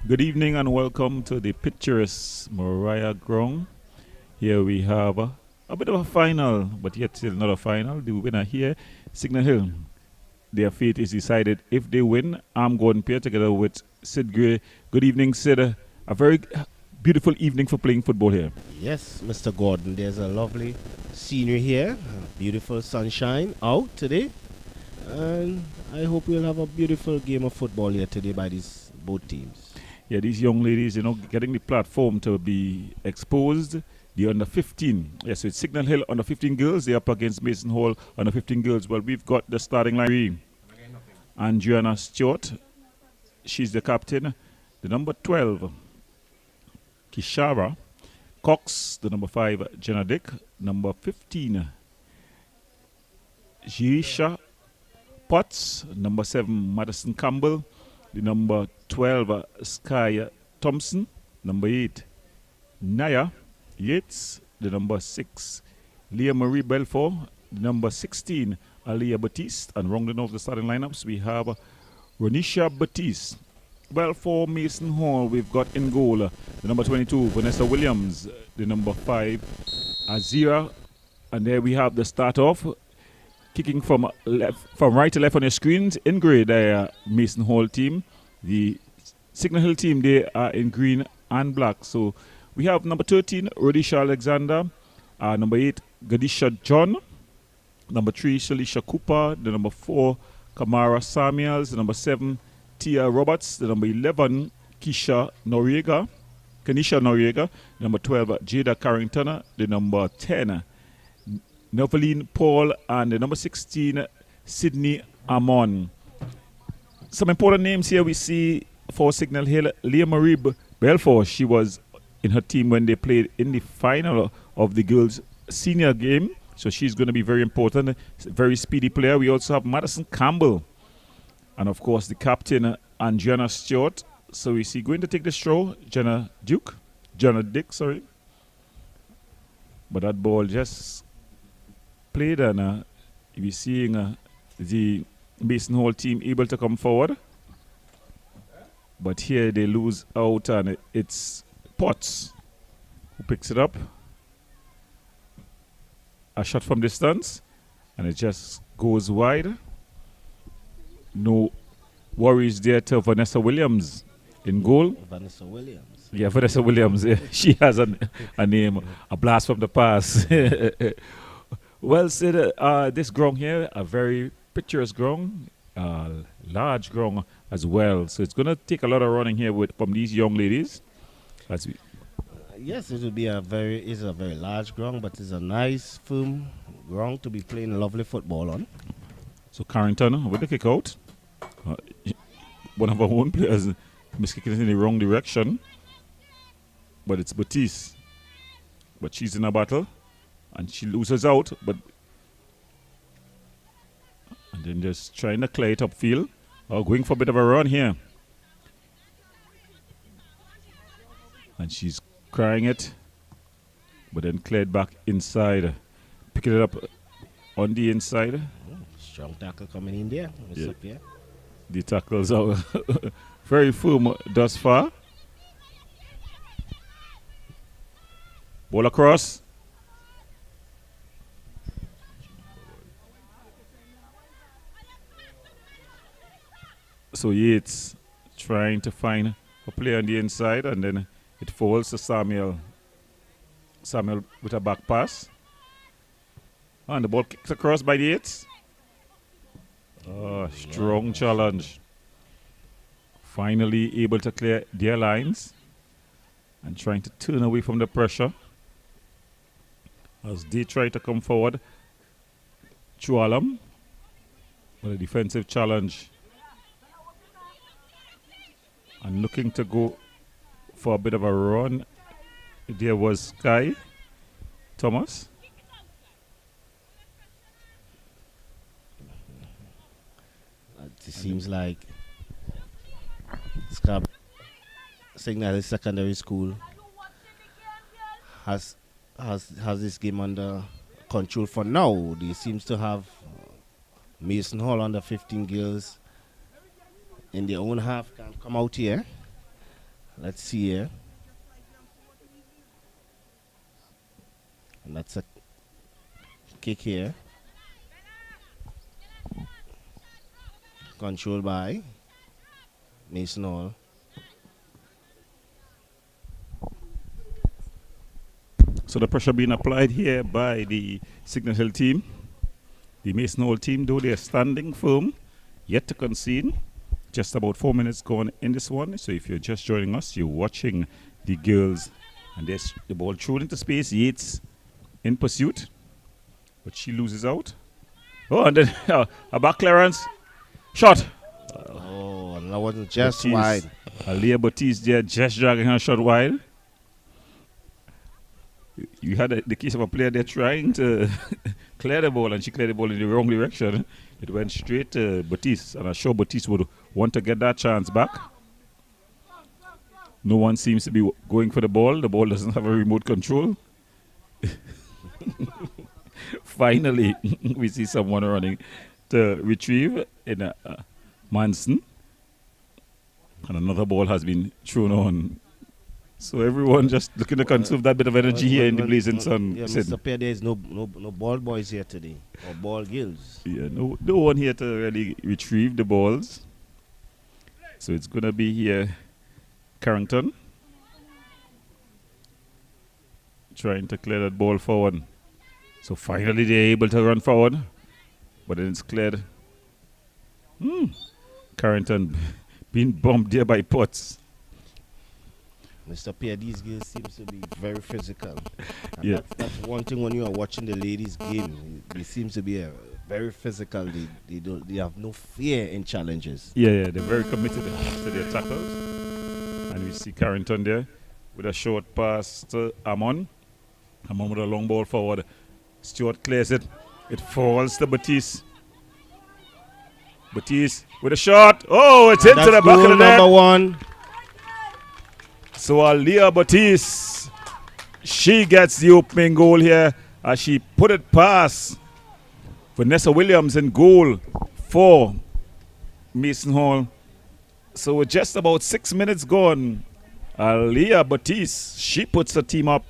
Good evening and welcome to the picturesque Mariah Ground. Here we have a bit of a final, but yet still not a final. The winner here, Signal Hill. Their fate is decided if they win. I'm Gordon Pierre together with Sid Gray. Good evening, Sid. A very beautiful evening for playing football here. Yes, Mr. Gordon, there's a lovely scenery here. Beautiful sunshine out today. And I hope we'll have a beautiful game of football here today by these both teams. Yeah, these young ladies, getting the platform to be exposed. The under 15. Yes, so it's Signal Hill under 15 girls. They're up against Mason Hall under 15 girls. Well, we've got the starting line. Andriana Stewart. She's the captain. The number 12, Kishara Cox. The number 5, Jenna Dick. Number 15, Jirisha Potts. Number 7, Madison Campbell. The number 12, Sky Thompson. Number 8, Naya Yates. The number 6, Leah Marie Belfort. The number 16, Aliyah Batiste. And rounding off the starting lineups, we have Ronisha Batiste. Well, for Mason Hall, we've got in goal the number 22, Vanessa Williams. The number 5, Azira. And there we have the start off. Kicking from right to left on your screens, in grey, the Mason Hall team. The Signal Hill team, they are in green and black. So we have number 13, Rodisha Alexander. Number 8, Gadisha John. Number 3, Shalisha Cooper. The number 4, Kamara Samuels. The number 7, Tia Roberts. The number 11, Kanisha Noriega. The number 12, Jada Carrington. The number 10, Noveline Paul, and the number 16, Sydney Amon. Some important names here we see for Signal Hill. Leah Marie Belfort, she was in her team when they played in the final of the girls' senior game. So she's going to be very important. Very speedy player. We also have Madison Campbell. And of course the captain, Andriana Stewart. So we see going to take the throw, Jenna Dick. But that ball just played, and we're seeing the Mason Hall team able to come forward. But here they lose out, and it's Potts who picks it up. A shot from distance, and it just goes wide. No worries there to Vanessa Williams in goal. Vanessa Williams. Yeah, Vanessa Williams. Yeah, she has a name, a blast from the past. Well, Sid, this ground here, a very picturesque ground, large ground as well. So it's going to take a lot of running here from these young ladies. Yes, it will be a very large ground, but it's a nice, firm ground to be playing lovely football on. So Carrington with the kick out. One of our own players miskicking it in the wrong direction. But it's Batiste. But she's in a battle. And she loses out, and then just trying to clear it upfield. Going for a bit of a run here. And she's crying it, but then cleared back inside. Picking it up on the inside. Strong tackle coming in there. What's up here? The tackles are very firm thus far. Ball across. So Yates trying to find a player on the inside, and then it falls to Samuel. Samuel with a back pass. And the ball kicked across by Yates. Strong challenge. Finally able to clear their lines and trying to turn away from the pressure as they try to come forward. Chualam with a defensive challenge. And looking to go for a bit of a run. There was Sky Thomas. It seems like Signal Secondary School has this game under control for now. They seems to have Mason Hall under 15 girls in their own half can come out here Let's see here. And that's a kick here. Controlled by Mason Hall. So the pressure being applied here by the Signal Hill team. The Mason Hall team, though they're standing firm, yet to concede. Just about 4 minutes gone in this one. So if you're just joining us, you're watching the girls. And there's the ball thrown into space. Yates in pursuit. But she loses out. Oh, and then a back clearance. Shot. Oh, that wasn't just Baptiste, wide. Alia Baptiste there just dragging her shot wide. You had the case of a player there trying to clear the ball, and she cleared the ball in the wrong direction. It went straight to Baptiste, and I'm sure Baptiste would want to get that chance back. No one seems to be going for the ball. The ball doesn't have a remote control. Finally, we see someone running to retrieve in Manson. And another ball has been thrown on. So everyone just looking to conserve that bit of energy here in the blazing sun. Yeah, Mr. Pierre, there is no ball boys here today, or ball girls. Yeah, no one here to really retrieve the balls. So it's going to be here Carrington trying to clear that ball forward. So finally they're able to run forward, but then it's cleared. Carrington being bumped there by Potts. Mr. Pierre, these girls seems to be very physical. And Yeah. that's one thing when you are watching the ladies' game. They seems to be very physical. They have no fear in challenges. Yeah, they're very committed to their tackles. And we see Carrington there with a short pass to Amon. Amon with a long ball forward. Stewart clears it. It falls to Baptiste. Baptiste with a shot. Oh, it's into the back of the net. Number one. So Alia Baptiste, she gets the opening goal here as she put it past Vanessa Williams in goal for Mason Hall. So with just about 6 minutes gone, Alia Baptiste, she puts the team up.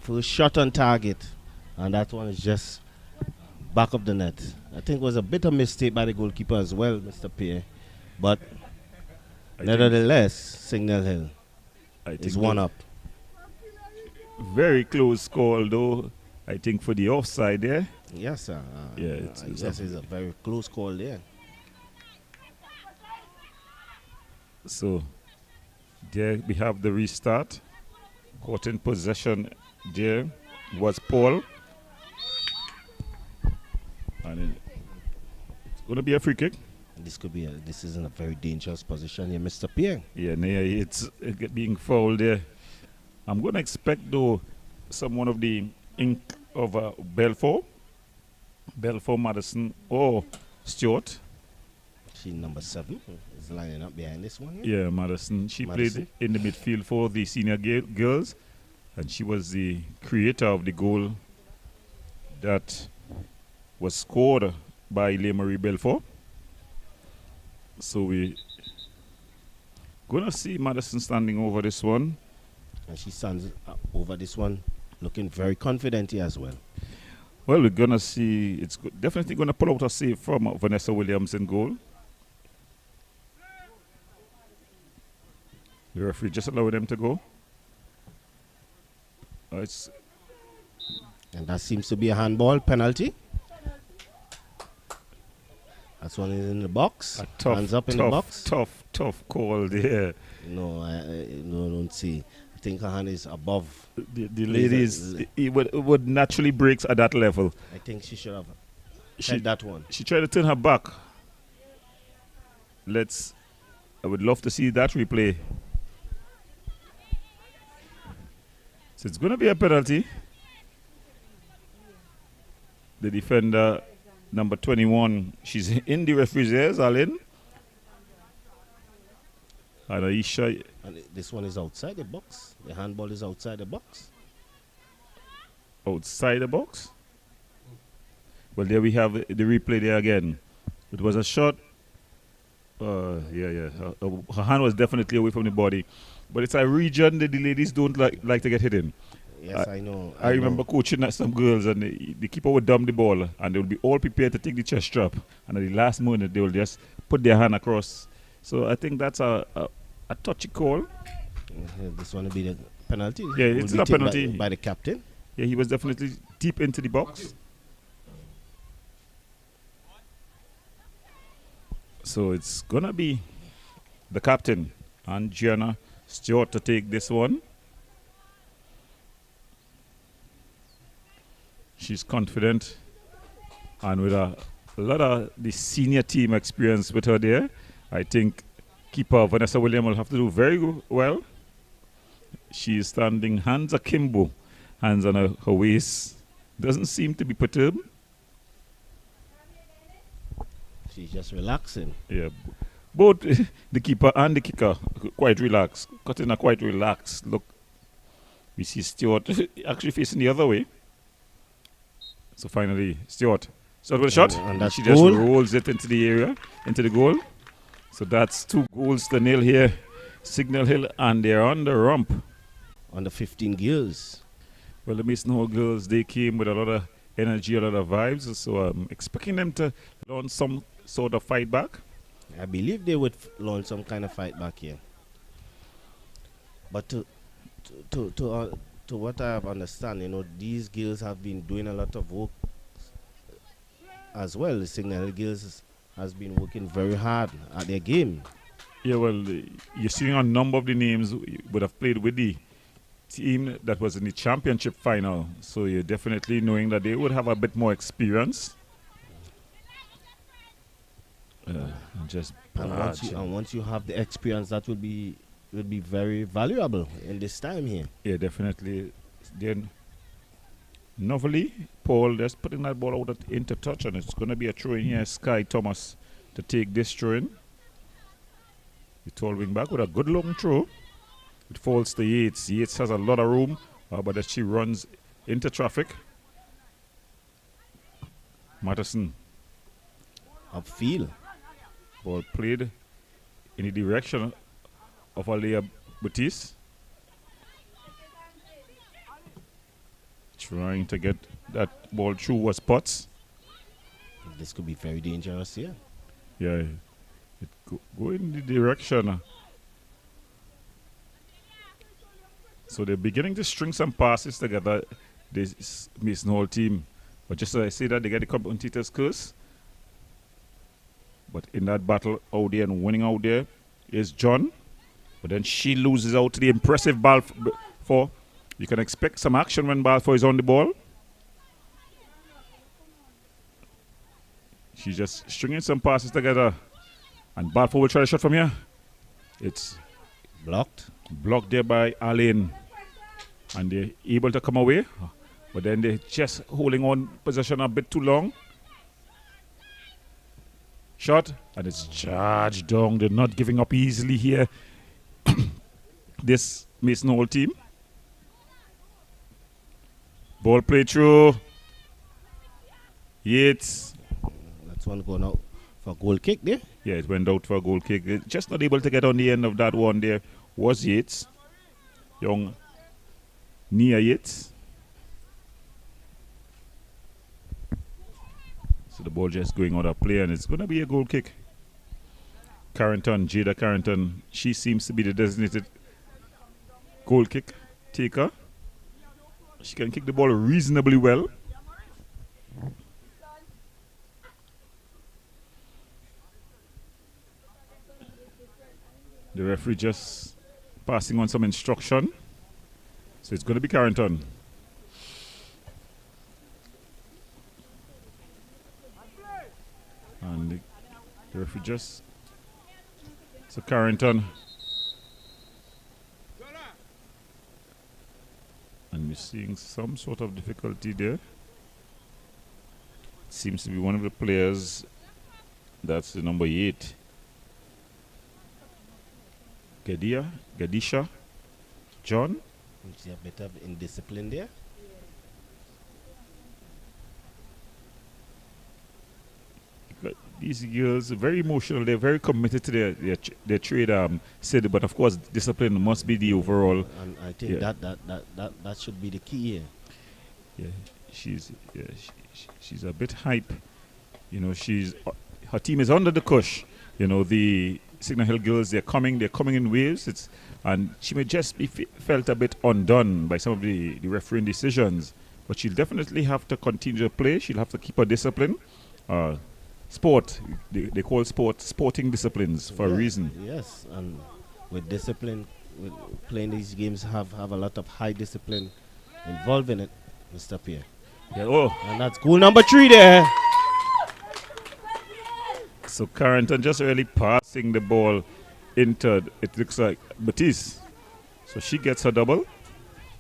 First shot on target. And that one is just back of the net. I think it was a bit of mistake by the goalkeeper as well, Mr. Pierre. But nevertheless, Signal Hill is one up. Very close call, though, I think, for the offside there. Yes, sir. It's a very close call there. So there we have the restart. Caught in possession there was Paul. And it's going to be a free kick. This is in a very dangerous position here, Mr. Pierre. Yeah, it's being fouled there. I'm going to expect, though, someone of the ink of Belfort, Madison, or Stewart. She number 7 is lining up behind this one here. Yeah, Madison. She played in the midfield for the senior girls, and she was the creator of the goal that was scored by Leigh-Marie Belfort. So we're going to see Madison standing over this one. And she stands over this one looking very confident here as well. Well, we're going to see. It's definitely going to pull out a save from Vanessa Williams in goal. The referee just allowed them to go. And that seems to be a handball penalty. That's one is in the box. Hands up in the box. Tough call there. No, I don't see. I think her hand is above. The ladies, it would naturally break at that level. I think she should have held that one. She tried to turn her back. I would love to see that replay. So it's going to be a penalty. The defender, number 21, she's in the referee's ears, Alan. And Aisha. And this one is outside the box. The handball is outside the box. Outside the box? Well, there we have the replay there again. It was a shot Yeah. Her hand was definitely away from the body, but it's a region that the ladies don't like to get hit in. Yes, I know. I remember coaching at some girls, and the keeper would dump the ball, and they would be all prepared to take the chest strap, and at the last minute they will just put their hand across. So I think that's a touchy call. This one will be the penalty. Yeah, it's a penalty by the captain. Yeah, he was definitely deep into the box. So it's gonna be the captain and Gianna Stewart to take this one. She's confident and with a lot of the senior team experience with her there. I think keeper Vanessa William will have to do very well. She's standing hands akimbo, hands on her waist. Doesn't seem to be perturbed. She's just relaxing. Yeah. Both the keeper and the kicker quite relaxed. Cutting quite relaxed. Look, we see Stewart actually facing the other way. So finally, Stewart with a shot. And that's she goal. Just rolls it into the area, into the goal. So that's 2 goals to nil here. Signal Hill, and they're on the rump. On the 15 girls. Well, the Mason Hall girls, they came with a lot of energy, a lot of vibes. So I'm expecting them to launch some sort of fight back. I believe they would launch some kind of fight back here. But to what I have understand, these girls have been doing a lot of work as well. The Signal Hill girls has been working very hard at their game. Yeah, well, you're seeing a number of the names would have played with the team that was in the championship final. So you're definitely knowing that they would have a bit more experience. Once you have the experience, that will be very valuable in this time here. Yeah, definitely. Then Novelly, Paul just putting that ball out into touch, and it's going to be a throw in here. Sky Thomas to take this throw in. The tall wing back with a good long throw. It falls to Yates. Yates has a lot of room, but as she runs into traffic. Matterson. Upfield. Ball played in the direction of Alea Batiste. Trying to get that ball through was Potts. This could be very dangerous here. Yeah. It go in the direction. So they're beginning to string some passes together, this Mason Hall team. But just as I say that, they get the commentator's curse. But in that battle out there and winning out there is John. But then she loses out to the impressive Balfour. You can expect some action when Balfour is on the ball. She's just stringing some passes together. And Balfour will try a shot from here. It's blocked there by Alain. And they're able to come away. But then they're just holding on possession a bit too long. Shot, and it's charged down. They're not giving up easily here. This Mason Hall team. Ball play through. Yates. That's one going out for a goal kick there. Yeah, it went out for a goal kick. Just not able to get on the end of that one there was Yates. Young Nia Yates. So the ball just going out of play, and it's going to be a goal kick. Jada Carrington, she seems to be the designated goal kick taker. She can kick the ball reasonably well. The referee just passing on some instruction. So it's going to be Carrington. And the referee just... So Carrington. And we're seeing some sort of difficulty there. Seems to be one of the players. That's the number 8. Gadisha. John. Is there a bit of indiscipline there? But these girls are very emotional. They're very committed to their trade. Said, but of course, discipline must be the overall. And I think that should be the key here. Yeah, she's a bit hype. You know, her team is under the cush. You know, the Signal Hill girls, they're coming in waves. And she may just be felt a bit undone by some of the refereeing decisions. But she'll definitely have to continue to play. She'll have to keep her discipline. Sport, they call sporting disciplines for a reason. Yes, and with discipline, with playing these games have a lot of high discipline involved in it, Mr. Pierre. Yeah, and that's goal number 3 there. So Carrington just really passing the ball into, it looks like, Batiste. So she gets her double.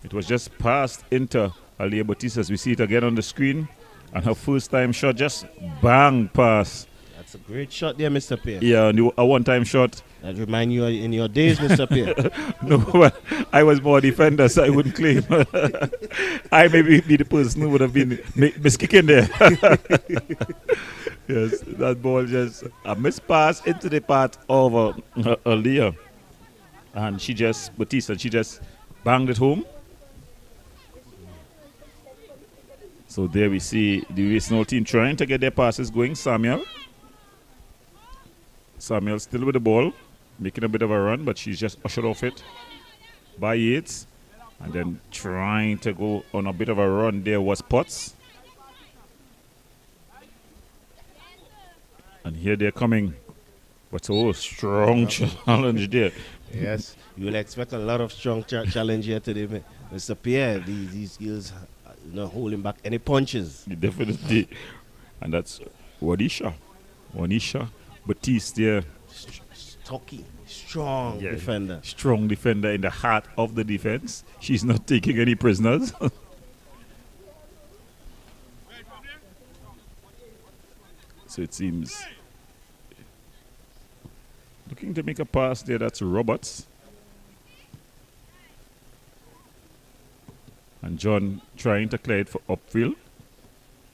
It was just passed into Alia Batiste as we see it again on the screen. And her first time shot just bang pass. That's a great shot there, Mr. Pierre. Yeah, and a one-time shot. That remind you in your days, Mr. Pierre. No, I was more defender, so I wouldn't claim. I maybe be the person who would have been miskicking there. Yes, that ball just a mispass into the path of Alia. And Batista, she just banged it home. So there we see the Arsenal team trying to get their passes going. Samuel still with the ball, making a bit of a run, but she's just ushered off it by Yates. And then trying to go on a bit of a run there was Potts. And here they're coming. But strong challenge there. Yes, you will expect a lot of strong challenge here today, Mr. Pierre. These skills not holding back any punches. Definitely. And that's Wanisha Batiste there. Stocky, strong defender. Strong defender in the heart of the defense. She's not taking any prisoners. So it seems looking to make a pass there. That's Roberts. And John trying to clear it for upfield.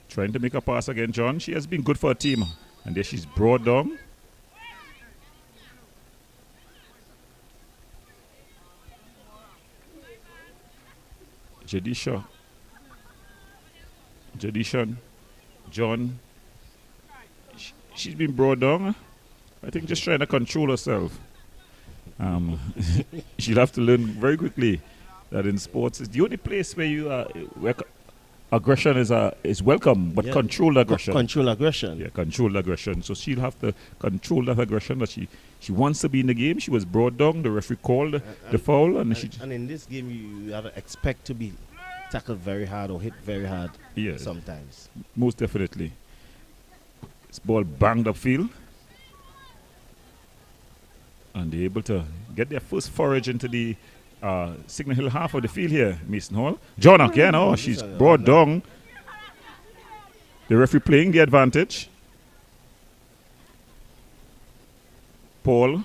Trying to make a pass again, John. She has been good for her team. And there she's brought down. Jadishan, John. She's been brought down. I think just trying to control herself. She'll have to learn very quickly that in sports is the only place where where aggression is welcome, but controlled aggression. Control aggression. Yeah, controlled aggression. So she'll have to control that aggression that she wants to be in the game. She was brought down. The referee called the foul, and in this game you have to expect to be tackled very hard or hit very hard. Yeah, sometimes. Most definitely. This ball banged upfield. And they're able to get their first forage into the Signal Hill half of the field here, Mason Hall. John again, she's brought down. The referee playing the advantage. Paul.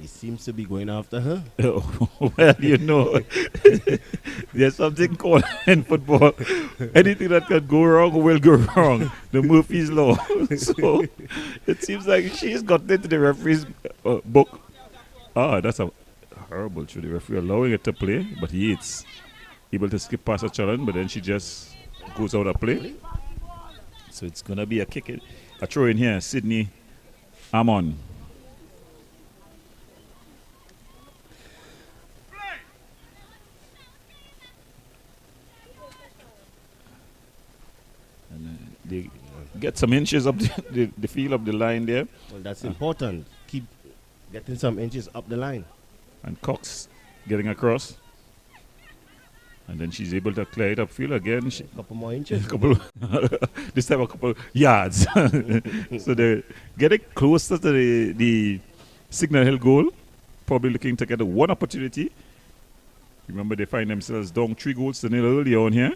He seems to be going after her. Well, you know, there's something called in football. Anything that can go wrong will go wrong. The Murphy's Law. So it seems like she's gotten into the referee's book. That's a horrible to the referee allowing it to play. But Yates able to skip past a challenge, but then she just goes out of play. So it's going to be a throw in here. Sydney Amon. They get some inches up the field up the line there. Well, that's important. Keep getting some inches up the line. And Cox getting across. And then she's able to clear it upfield again. A couple more inches. This time a couple yards. So they're getting closer to the Signal Hill goal. Probably looking to get one opportunity. Remember, they find themselves down 3-0 earlier on here.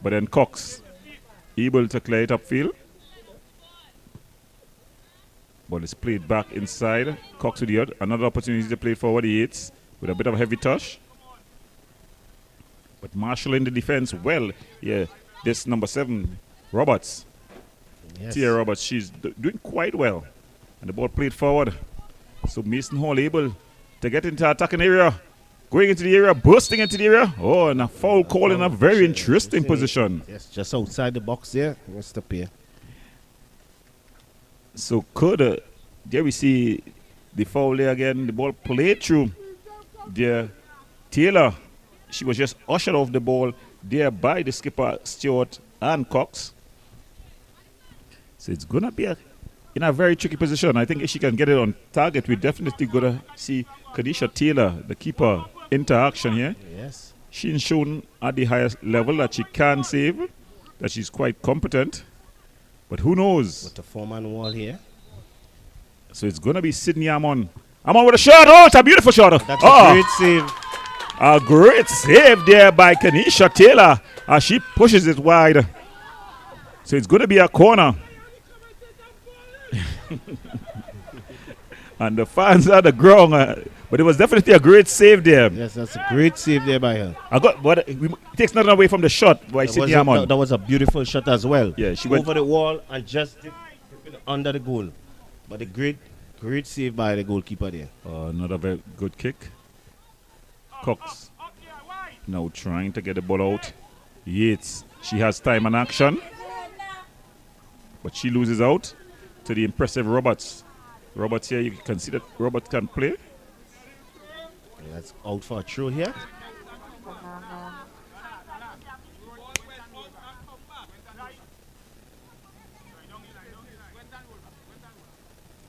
But then Cox able to clear it upfield. Ball is played back inside. Cox with the another opportunity to play forward. Yates with a bit of a heavy touch. But marshalling the defense well. Yeah, this number 7, Roberts. Yes. Tia Roberts, she's doing quite well. And the ball played forward. So Mason Hall able to get into attacking area. Going into the area, bursting into the area. Oh, and a foul call in a very interesting position. Yes, just outside the box there. What's the pair? So could there we see the foul there again. The ball played through there. Taylor, she was just ushered off the ball there by the skipper Stewart and Cox. So it's gonna be in a very tricky position. I think if she can get it on target, we're definitely gonna see Kadisha Taylor, the keeper, into action here. Yes. She's shown at the highest level that she can save, that she's quite competent. But who knows? With the 4-man wall here. So it's going to be Sydney Amon. Amon with a shot. Oh, it's a beautiful shot. That's a great save. A great save there by Kanisha Taylor as she pushes it wide. So it's going to be a corner. And the fans are the ground. But it was definitely a great save there. Yes, that's a great save there by her. But it takes nothing away from the shot by Sydney Amon. That was a beautiful shot as well. Yeah, she went went over the wall and just dipped it under the goal. But a great save by the goalkeeper there. Another very good kick. Cox now trying to get the ball out. Yates, she has time and action. But she loses out to the impressive Roberts. Roberts here, you can see that Roberts can play. That's out for a throw here.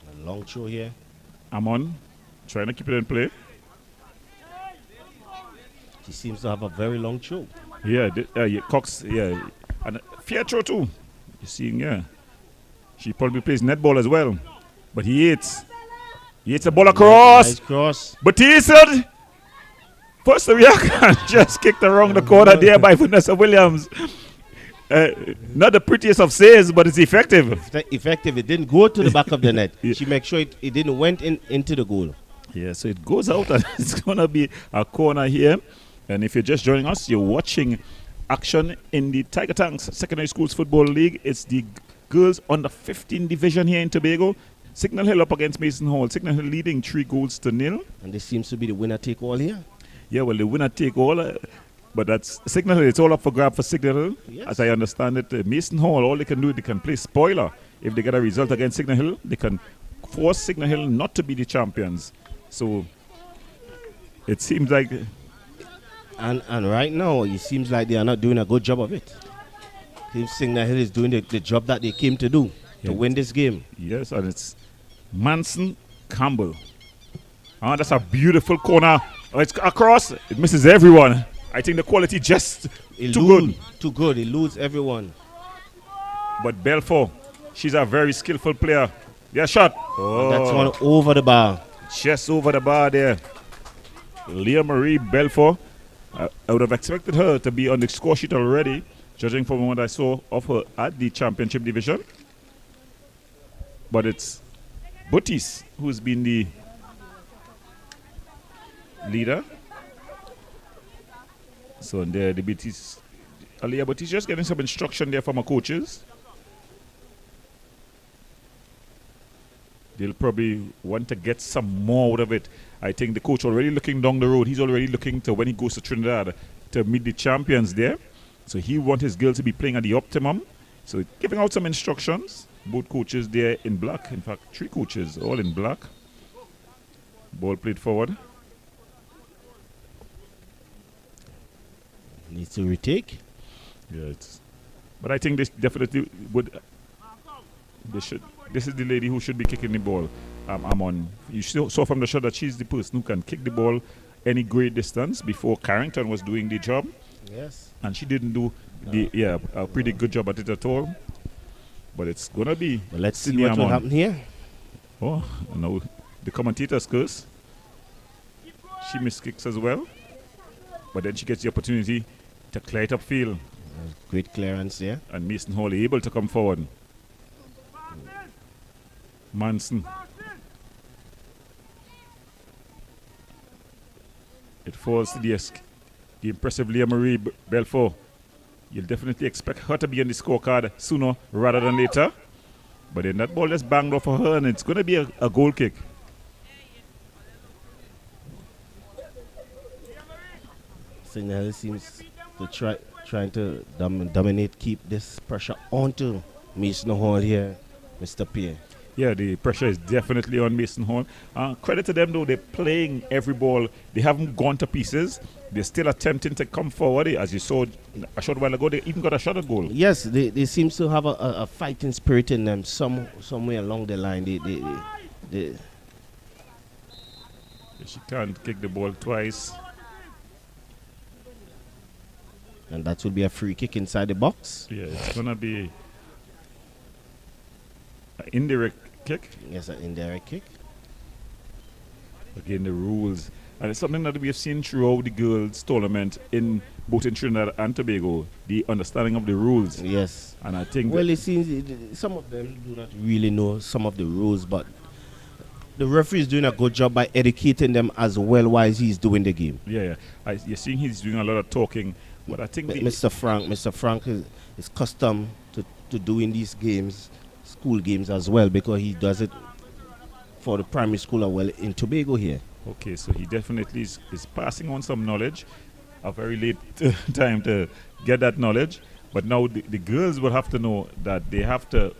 A long throw here. Amon trying to keep it in play. She seems to have a very long throw. Yeah, Cox, yeah. And a fair throw too. You seeing, yeah. She probably plays netball as well. But he hits. He hits a ball across. Nice cross. But he said, first the reaction just kicked around the corner there by Vanessa Williams. Not the prettiest of saves, but it's effective. Effective. It didn't go to the back of the net. Yeah. She makes sure it didn't went into the goal. Yeah, so it goes out and it's going to be a corner here. And if you're just joining us, you're watching action in the Tiger Tanks Secondary Schools Football League. It's the girls under 15 division here in Tobago. Signal Hill up against Mason Hall. Signal Hill leading 3-0. And this seems to be the winner take all here. Yeah, well, the winner take all. But that's Signal Hill. It's all up for grab for Signal Hill. Yes. As I understand it, Mason Hall, all they can do, they can play spoiler. If they get a result against Signal Hill, they can force Signal Hill not to be the champions. So it seems like... And right now, it seems like they are not doing a good job of it. Signal Hill is doing the job that they came to do, to win this game. Yes, and it's Manson Campbell. That's a beautiful corner. It's across. It misses everyone. I think the quality just too good. Too good. It eludes everyone. But Belfort, she's a very skillful player. Yeah, shot. And that's one over the bar. Just over the bar there. Leah Marie Belfort. I would have expected her to be on the score sheet already, judging from what I saw of her at the championship division. But it's Butis who's been the leader. So there, the Butis, Aliyah Butis just getting some instruction there from her coaches. They'll probably want to get some more out of it. I think the coach already looking down the road. He's already looking to when he goes to Trinidad to meet the champions there. So he wants his girls to be playing at the optimum. So giving out some instructions. Both coaches there in black. In fact, 3 coaches all in black. Ball played forward. Needs to retake. Yeah, but I think this definitely would. They should. This is the lady who should be kicking the ball. Amon. You saw from the shot that she's the person who can kick the ball any great distance. Before Carrington was doing the job. Yes. And she didn't do a pretty good job at it at all. But it's gonna be. Well, let's see what will happen here. Oh, no, the commentator's curse. She missed kicks as well. But then she gets the opportunity to clear it upfield. Great clearance there. And Mason Hall able to come forward. Manson. It falls to the impressive Leah Marie Belfort. You'll definitely expect her to be on the scorecard sooner rather than later. But then that ball just banged off of her, and it's going to be a goal kick. Signal seems to trying to dominate, keep this pressure onto Mason Hall here, Mr. Pierre. Yeah, the pressure is definitely on Mason Hall. Credit to them, though. They're playing every ball. They haven't gone to pieces. They're still attempting to come forward. As you saw a short while ago, they even got a shot at goal. Yes, they seem to have a fighting spirit in them somewhere along the line. She can't kick the ball twice. And that will be a free kick inside the box. Yeah, it's going to be an indirect kick. Yes, an indirect kick. Again, the rules. And it's something that we have seen throughout the girls' tournament in both in Trinidad and Tobago, the understanding of the rules. Yes. And I think... Well, it seems some of them do not really know some of the rules, but the referee is doing a good job by educating them as well while he's doing the game. Yeah. You're seeing he's doing a lot of talking. But I think Mr. Frank is accustomed to doing these games, school games as well, because he does it for the primary school as well in Tobago here. Okay, so he definitely is passing on some knowledge. A very late time to get that knowledge. But now the girls will have to know that they have to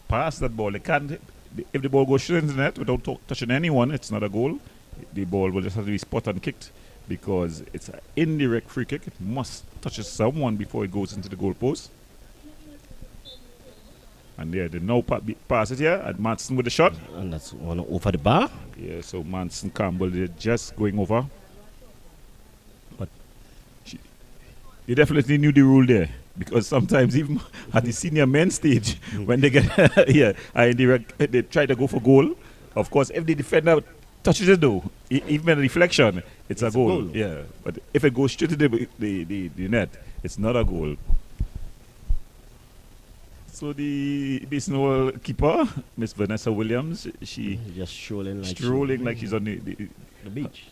pass that ball. They can't, if the ball goes straight into the net without touching anyone, it's not a goal. The ball will just have to be spot and kicked, because it's an indirect free kick. It must touch someone before it goes into the goal post. And there, they now pass it here at Manson with the shot. And that's one over the bar. Yeah, so Manson Campbell, they're just going over. But they definitely knew the rule there, because sometimes even at the senior men's stage, when they get they try to go for goal. Of course, if the defender touches it though, even a deflection, it's a goal. Yeah, but if it goes straight to the net, it's not a goal. So the Basin keeper, Miss Vanessa Williams, she just strolling like she's on the beach.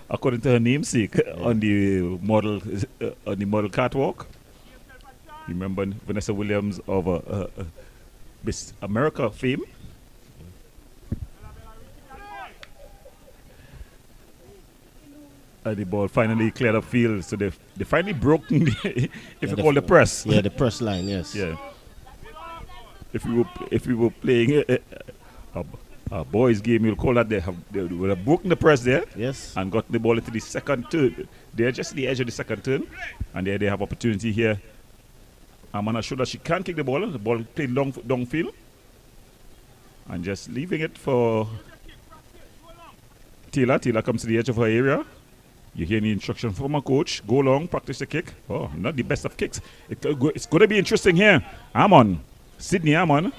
According to her namesake, on the model catwalk. You remember Vanessa Williams of Miss America fame? The ball finally cleared up field, so they finally broken the, if you call the press. Yeah, the press line, yes. Yeah. If we were playing a boys' game, you'll call that they would have broken the press there. Yes. And got the ball into the second turn. They're just the edge of the second turn, and there they have opportunity here. Amanda showed that she can kick the ball. The ball played downfield, and just leaving it for Taylor. Taylor comes to the edge of her area. You hear the instruction from a coach. Go long, practice the kick. Oh, not the best of kicks. It's going to be interesting here. Sydney Amon.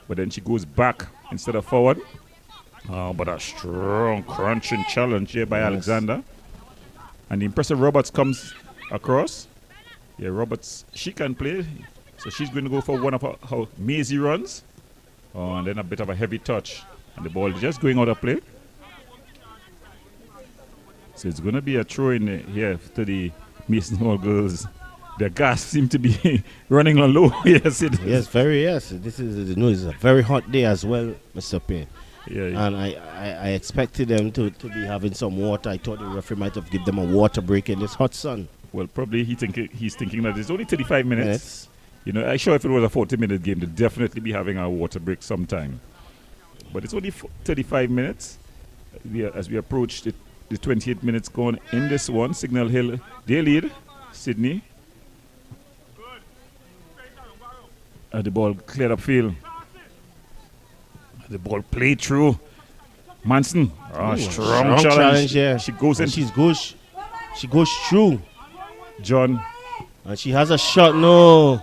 But then she goes back instead of forward. But a strong crunching challenge here by Alexander. And the impressive Roberts comes across. Yeah, Roberts, she can play. So she's going to go for one of her mazy runs. And then a bit of a heavy touch. And the ball just going out of play. So it's going to be a throw in here to the Mason Hall girls. Their gas seem to be running on low. Yes, it is. Yes. This is it's a very hot day as well, Mr. Payne. Yeah. And I expected them to be having some water. I thought the referee might have given them a water break in this hot sun. Well, probably he's thinking that it's only 35 minutes. You know, I'm sure if it was a 40-minute game, they'd definitely be having a water break sometime. But it's only 35 minutes. As we approach the 28 minutes gone in this one, Signal Hill, they lead. Sydney. The ball cleared up field. The ball played through. Manson. Strong challenge. Yeah. She goes in. She goes through. John. And she has a shot. No.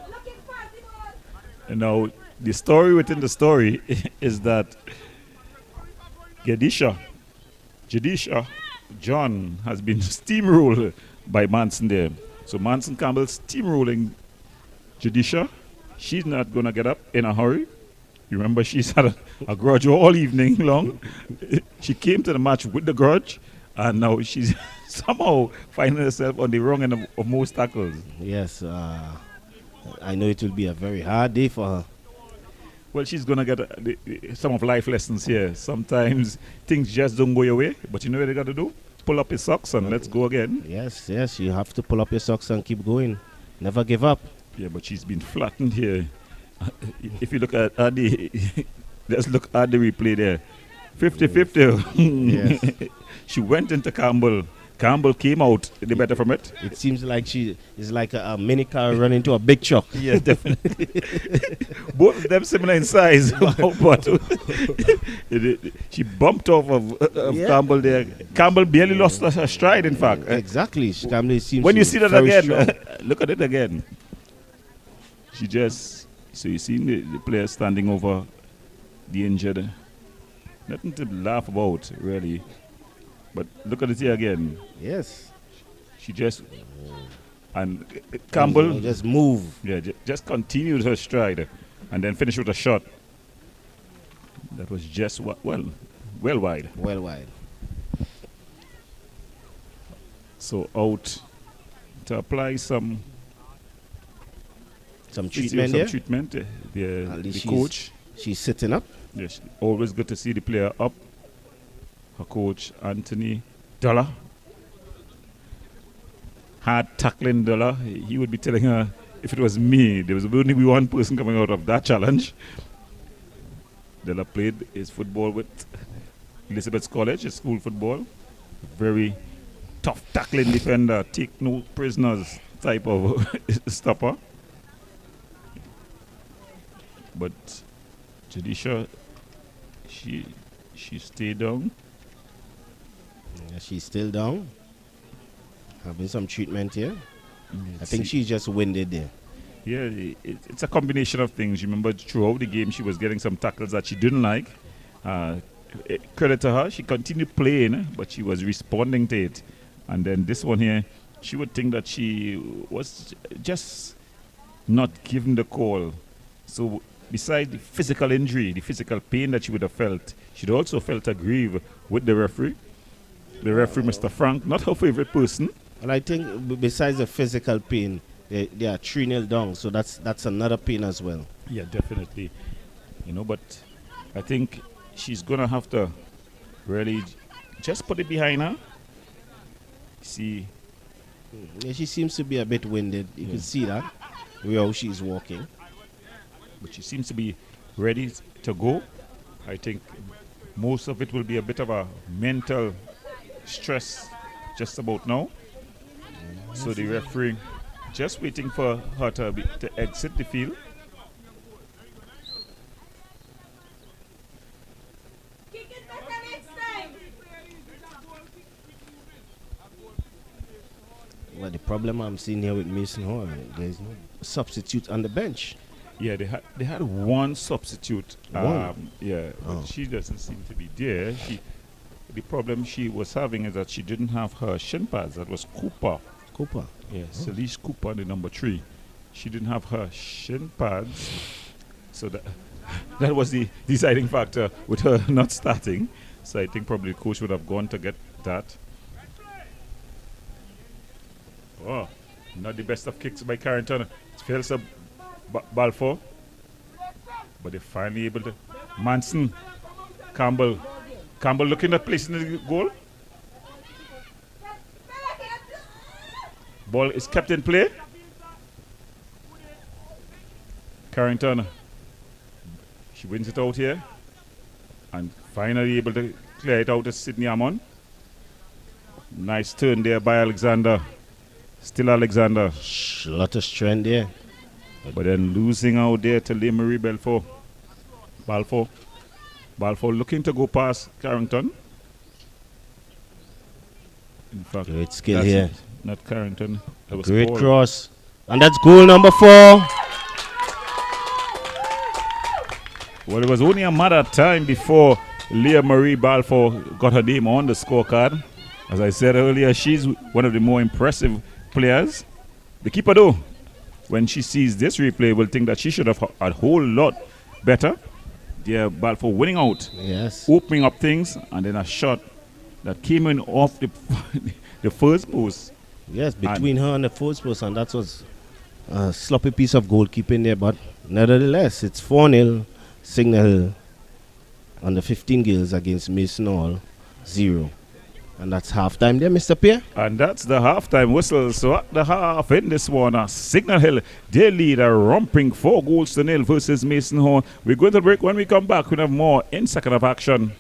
And now, the story within the story is that Jadisha John has been steamrolled by Manson there. So Manson Campbell steamrolling Jadisha. She's not going to get up in a hurry. You remember she's had a grudge all evening long. She came to the match with the grudge, and now she's somehow finding herself on the wrong end of most tackles. Yes, I know it will be a very hard day for her. Well, she's going to get some of life lessons here. Sometimes things just don't go your way, but you know what you got to do? Pull up your socks and let's go again. Yes, you have to pull up your socks and keep going. Never give up. Yeah, but she's been flattened here. If you look at just look at the replay there. 50-50. Yes. She went into Campbell. Campbell came out the better from it. It seems like she is like a mini car running into a big truck. Yeah, definitely. Both of them similar in size. But she bumped off of Campbell there. Campbell barely lost her stride, in fact. Exactly. Campbell seems when you see that again, strong. look at it again. She just, so you see the player standing over the injured. Nothing to laugh about, really. But look at it here again. Yes. She just, and Campbell just move. Yeah, just continued her stride and then finished with a shot. That was just well wide. Well wide. So out to apply some treatment there. Treatment. The coach. She's sitting up. Yes, always good to see the player up. Her coach, Anthony Dollar. Hard tackling Dollar. He would be telling her, if it was me, there was only one person coming out of that challenge. Dollar played his football with Elizabeth's College, his school football. Very tough tackling defender, take no prisoners type of stopper. But Jadisha, she stayed down. Yeah, she's still down. Having some treatment here. I think she's just winded there. Yeah, it's a combination of things. You remember throughout the game she was getting some tackles that she didn't like. Credit to her, she continued playing, but she was responding to it. And then this one here, she would think that she was just not given the call. So besides the physical injury, the physical pain that she would have felt, she'd also felt aggrieved with the referee. The referee, Mr. Frank, not her favorite person. And I think besides the physical pain, they are 3-0 down, so that's another pain as well. Yeah, definitely. But I think she's going to have to really just put it behind her. See. Yeah, she seems to be a bit winded. You can see that, how she's walking. But she seems to be ready to go. I think most of it will be a bit of a mental stress just about now. So the referee just waiting for her to exit the field. Well, the problem I'm seeing here with Mason Hall, there's no substitute on the bench. Yeah, they had one substitute. One? But she doesn't seem to be there. The problem she was having is that she didn't have her shin pads. That was Cooper. Yeah, Celeste Cooper, the number 3. She didn't have her shin pads. So that was the deciding factor with her not starting. So I think probably the coach would have gone to get that. Oh, not the best of kicks by Carrington. It fails a Balfour. But they're finally able to. Manson, Campbell looking at placing the goal. Ball is kept in play. Carrington. She wins it out here. And finally able to clear it out to Sydney Amon. Nice turn there by Alexander. Still Alexander. A lot of strength there. But then losing out there to Leigh-Marie Balfour. Balfour looking to go past Carrington. In fact, great skill here. Not Carrington. That was great Paul. Cross. And that's goal number 4. Well, it was only a matter of time before Leigh-Marie Balfour got her name on the scorecard. As I said earlier, she's one of the more impressive players. The keeper, though, when she sees this replay, will think that she should have a whole lot better. Dear Balfour winning out. Yes. Opening up things, and then a shot that came in off the first post. Yes, between her and the first person. That was a sloppy piece of goalkeeping there, but nevertheless, it's 4-0 Signal on the 15 goals against Mason Hall 0. And that's halftime there, Mr. Pierre. And that's the halftime whistle. So at the half in this one, Signal Hill, they lead a romping 4-0 versus Mason Hall. We're going to break. When we come back, we'll have more in second of action.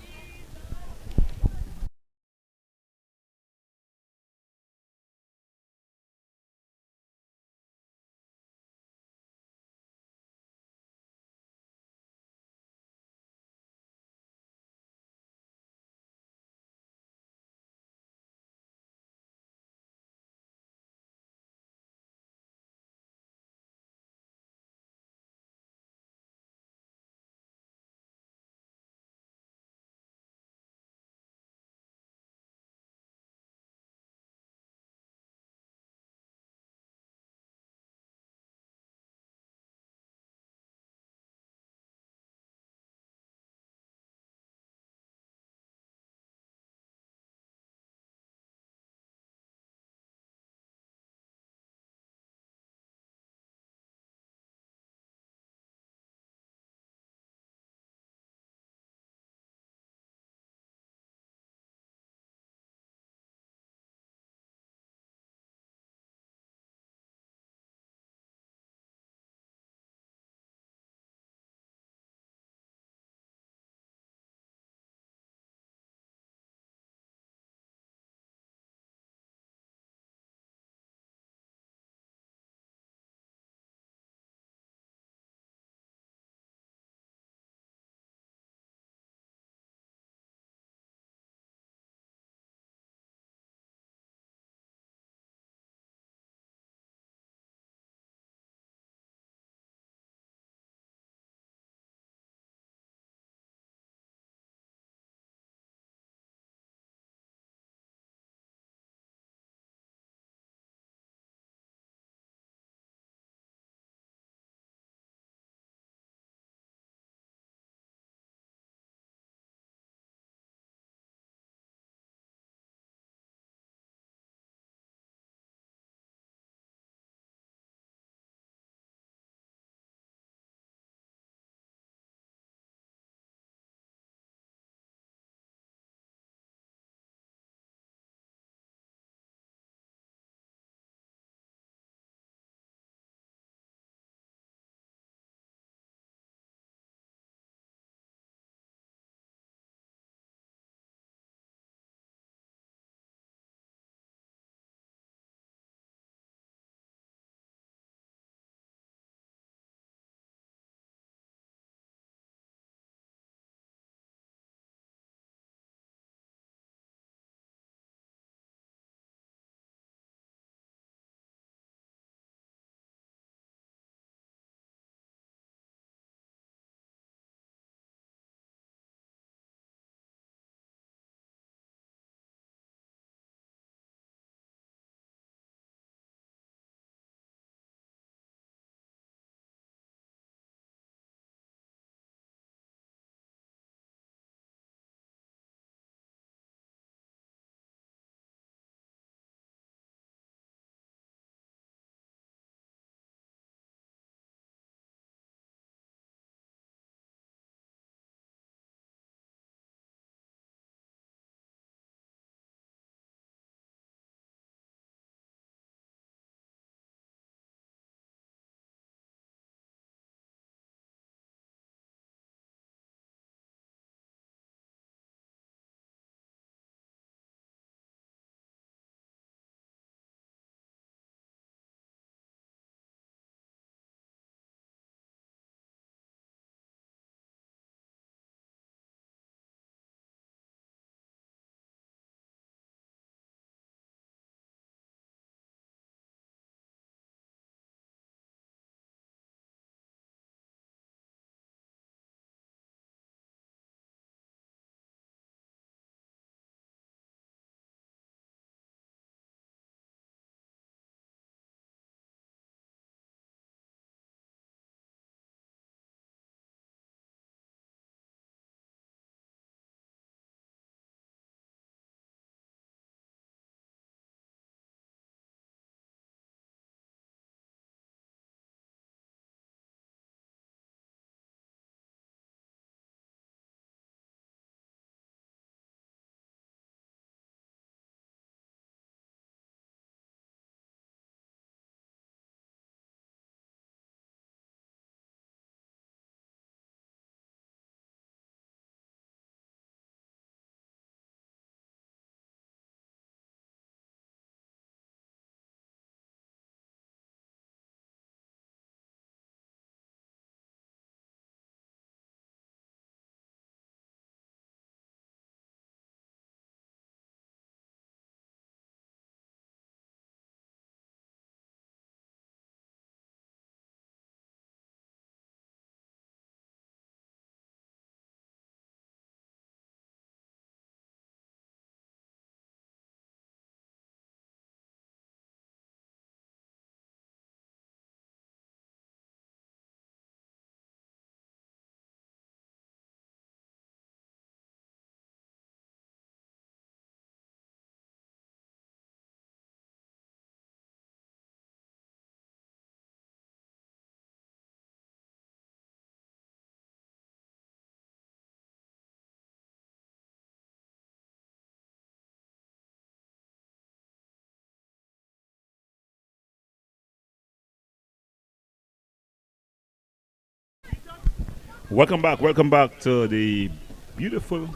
Welcome back to the beautiful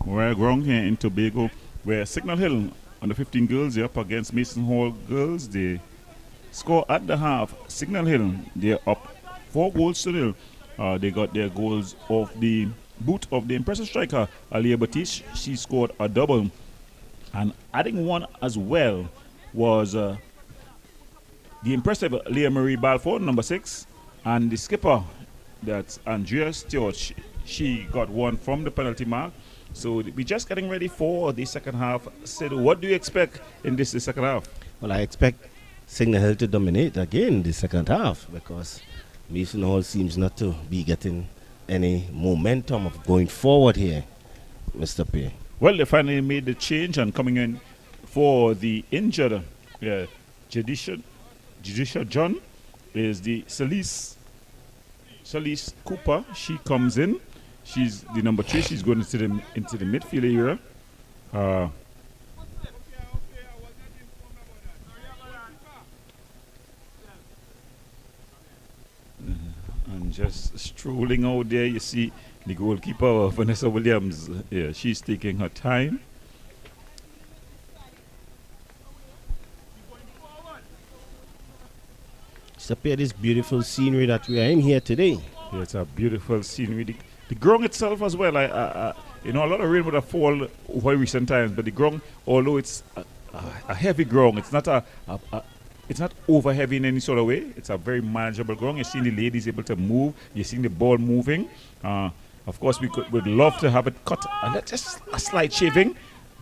Royal Ground here in Tobago, where Signal Hill under 15 girls are up against Mason Hall girls. They score at the half. Signal Hill, they're up 4 goals to 0. They got their goals off the boot of the impressive striker, Aliyah Batish. She scored a double. And adding one as well was the impressive Leah Marie Balfour, number 6. And the skipper, that's Andrea Stewart. She got one from the penalty mark. So we're just getting ready for the second half. Sid, what do you expect in the second half? Well, I expect Signal Hill to dominate again the second half because Mason Hall seems not to be getting any momentum of going forward here, Mr. P. Well, they finally made the change and coming in for the injured Judicial John is the Celise Cooper. She comes in. She's the number 3. She's going into the midfield area. And just strolling out there, you see the goalkeeper, Vanessa Williams. Yeah, she's taking her time. It's up here, this beautiful scenery that we are in here today. Yeah, it's a beautiful scenery. The ground itself as well. A lot of rain would have fallen over recent times, but the ground, although it's a heavy ground, it's not it's not over heavy in any sort of way. It's a very manageable ground. You're seeing the ladies able to move. You're seeing the ball moving. Of course, we'd love to have it cut. Just a slight shaving,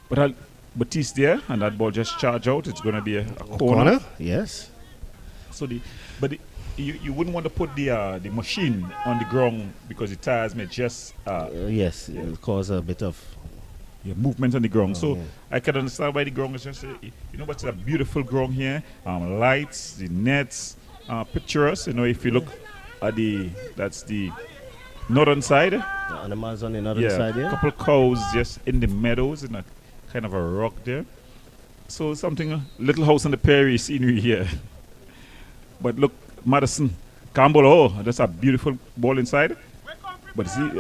but Batiste there, and that ball just charge out. It's going to be a corner. Yes. So you wouldn't want to put the machine on the ground because the tires may just yes, it will cause a bit of movement on the ground. So I can understand why the ground is just but it's a beautiful ground here. Lights, the nets, picturesque. If you look at that's the northern side. The animals on the northern side. Yeah, a couple cows just in the meadows in a kind of a rock there. So a little house on the prairie scenery here. But look, Madison Campbell, that's a beautiful ball inside. But see,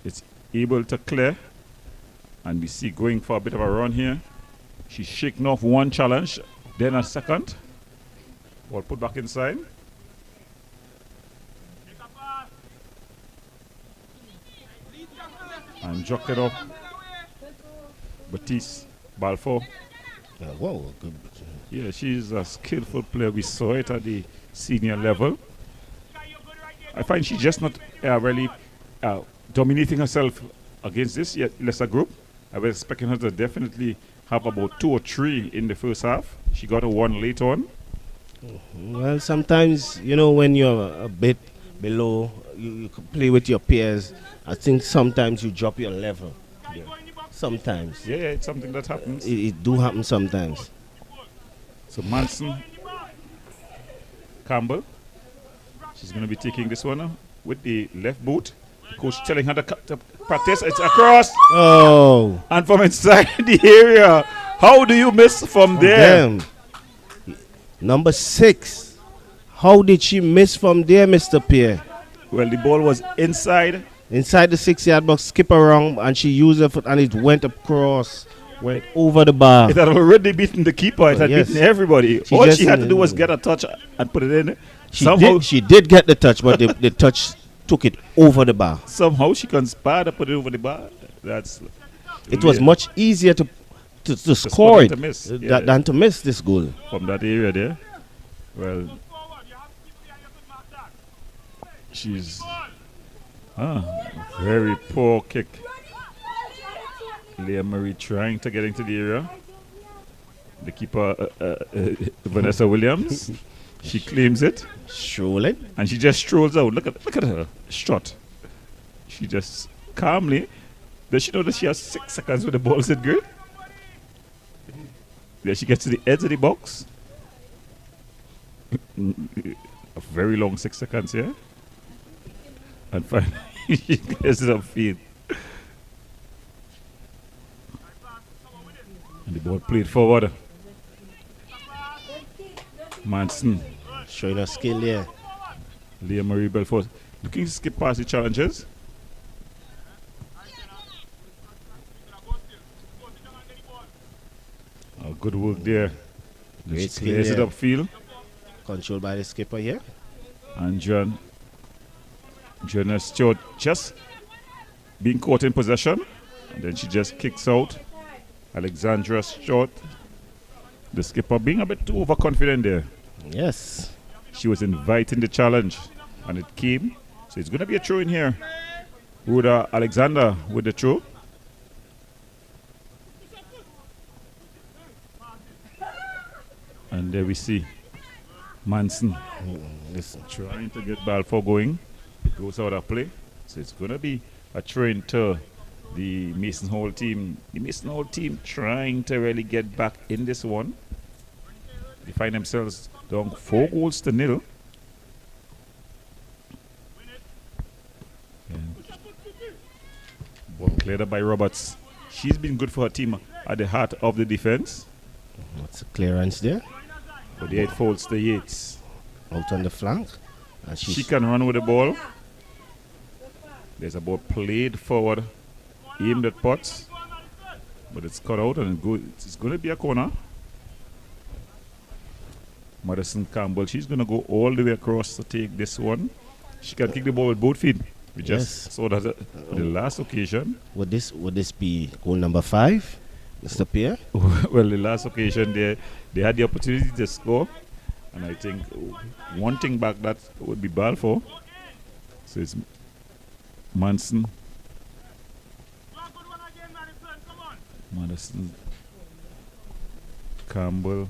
it's able to clear. And we see going for a bit of a run here. She's shaking off one challenge, then a second. Ball put back inside. And jocked it off. Batiste Balfour. Whoa, good. Yeah, she's a skillful player. We saw it at the senior level. I find she's just not really dominating herself against this lesser group. I was expecting her to definitely have about 2 or 3 in the first half. She got a 1 late on. Well, sometimes, when you're a bit below, you play with your peers. I think sometimes you drop your level. Yeah. Sometimes. Yeah, it's something that happens. It do happen sometimes. So Manson Campbell, she's going to be taking this one with the left boot. The coach telling her to practice. It's across. Oh. And from inside the area. How do you miss from there? Damn. Number 6. How did she miss from there, Mr. Pierre? Well, the ball was inside. Inside the 6-yard box, skip around, and she used her foot, and it went across. Went over the bar. It had already beaten the keeper. It had beaten everybody. All she had to do was get a touch and put it in. She did get the touch, but the touch took it over the bar. Somehow she conspired to put it over the bar. It was much easier to score it than to miss this goal. From that area there. Well, she's very poor kick. Leah Marie trying to get into the area. The keeper, Vanessa Williams, she claims it. Strolling. And she just strolls out. Look at her strut. She just calmly. Does she know that she has 6 seconds with the ball's in grid? Then she gets to the edge of the box. A very long 6 seconds here. And finally, she gets it upfield. And the ball played forward. Manson showing her skill there. Leah Marie Belfort looking to skip past the challenges. Good work there. Great She clears it skill upfield. Controlled by the skipper here. And Joanna Stewart just being caught in possession. And then she just kicks out. Alexandra Stewart, the skipper, being a bit too overconfident there. Yes. She was inviting the challenge, and it came. So it's going to be a throw in here. Rhoda Alexander with the throw. And there we see Manson trying to get Balfour going. It goes out of play. So it's going to be a throw into the Mason Hall team. The Mason Hall team trying to really get back in this one. They find themselves down 4-0. Ball cleared up by Roberts. She's been good for her team at the heart of the defense. That's a clearance there. But there it falls to Yates. Out on the flank. And She can run with the ball. There's a ball played forward, aimed at Potts. But it's cut out and it's going to be a corner. Madison Campbell, she's going to go all the way across to take this one. She can kick the ball with both feet. We just saw that for the last occasion. Would this be goal number 5, Mr. Pierre? Well, the last occasion they had the opportunity to score. And I think wanting back that would be Balfour. So it's Manson. Madison Campbell.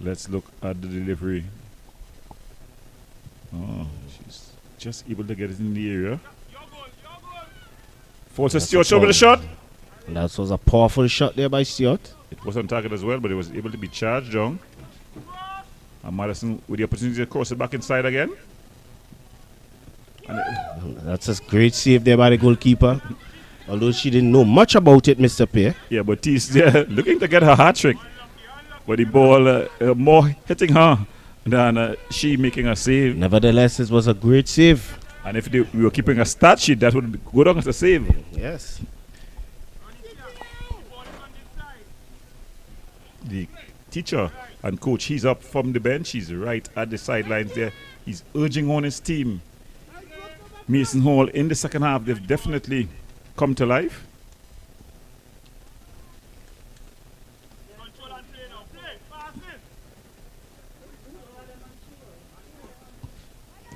Let's look at the delivery. Oh, she's just able to get it in the area. Forces Stewart over the shot. And that was a powerful shot there by Stewart. It was on target as well, but it was able to be charged down. And Madison with the opportunity to cross it back inside again. And that's a great save there by the goalkeeper. Although she didn't know much about it, Mr. Pierre. Yeah, but she's there looking to get her hat trick. But the ball more hitting her than she making a save. Nevertheless, it was a great save. And if we were keeping a stat sheet, that would go down as a save. Yes. The teacher and coach, he's up from the bench. He's right at the sidelines there. He's urging on his team. Mason Hall in the second half, they've definitely come to life.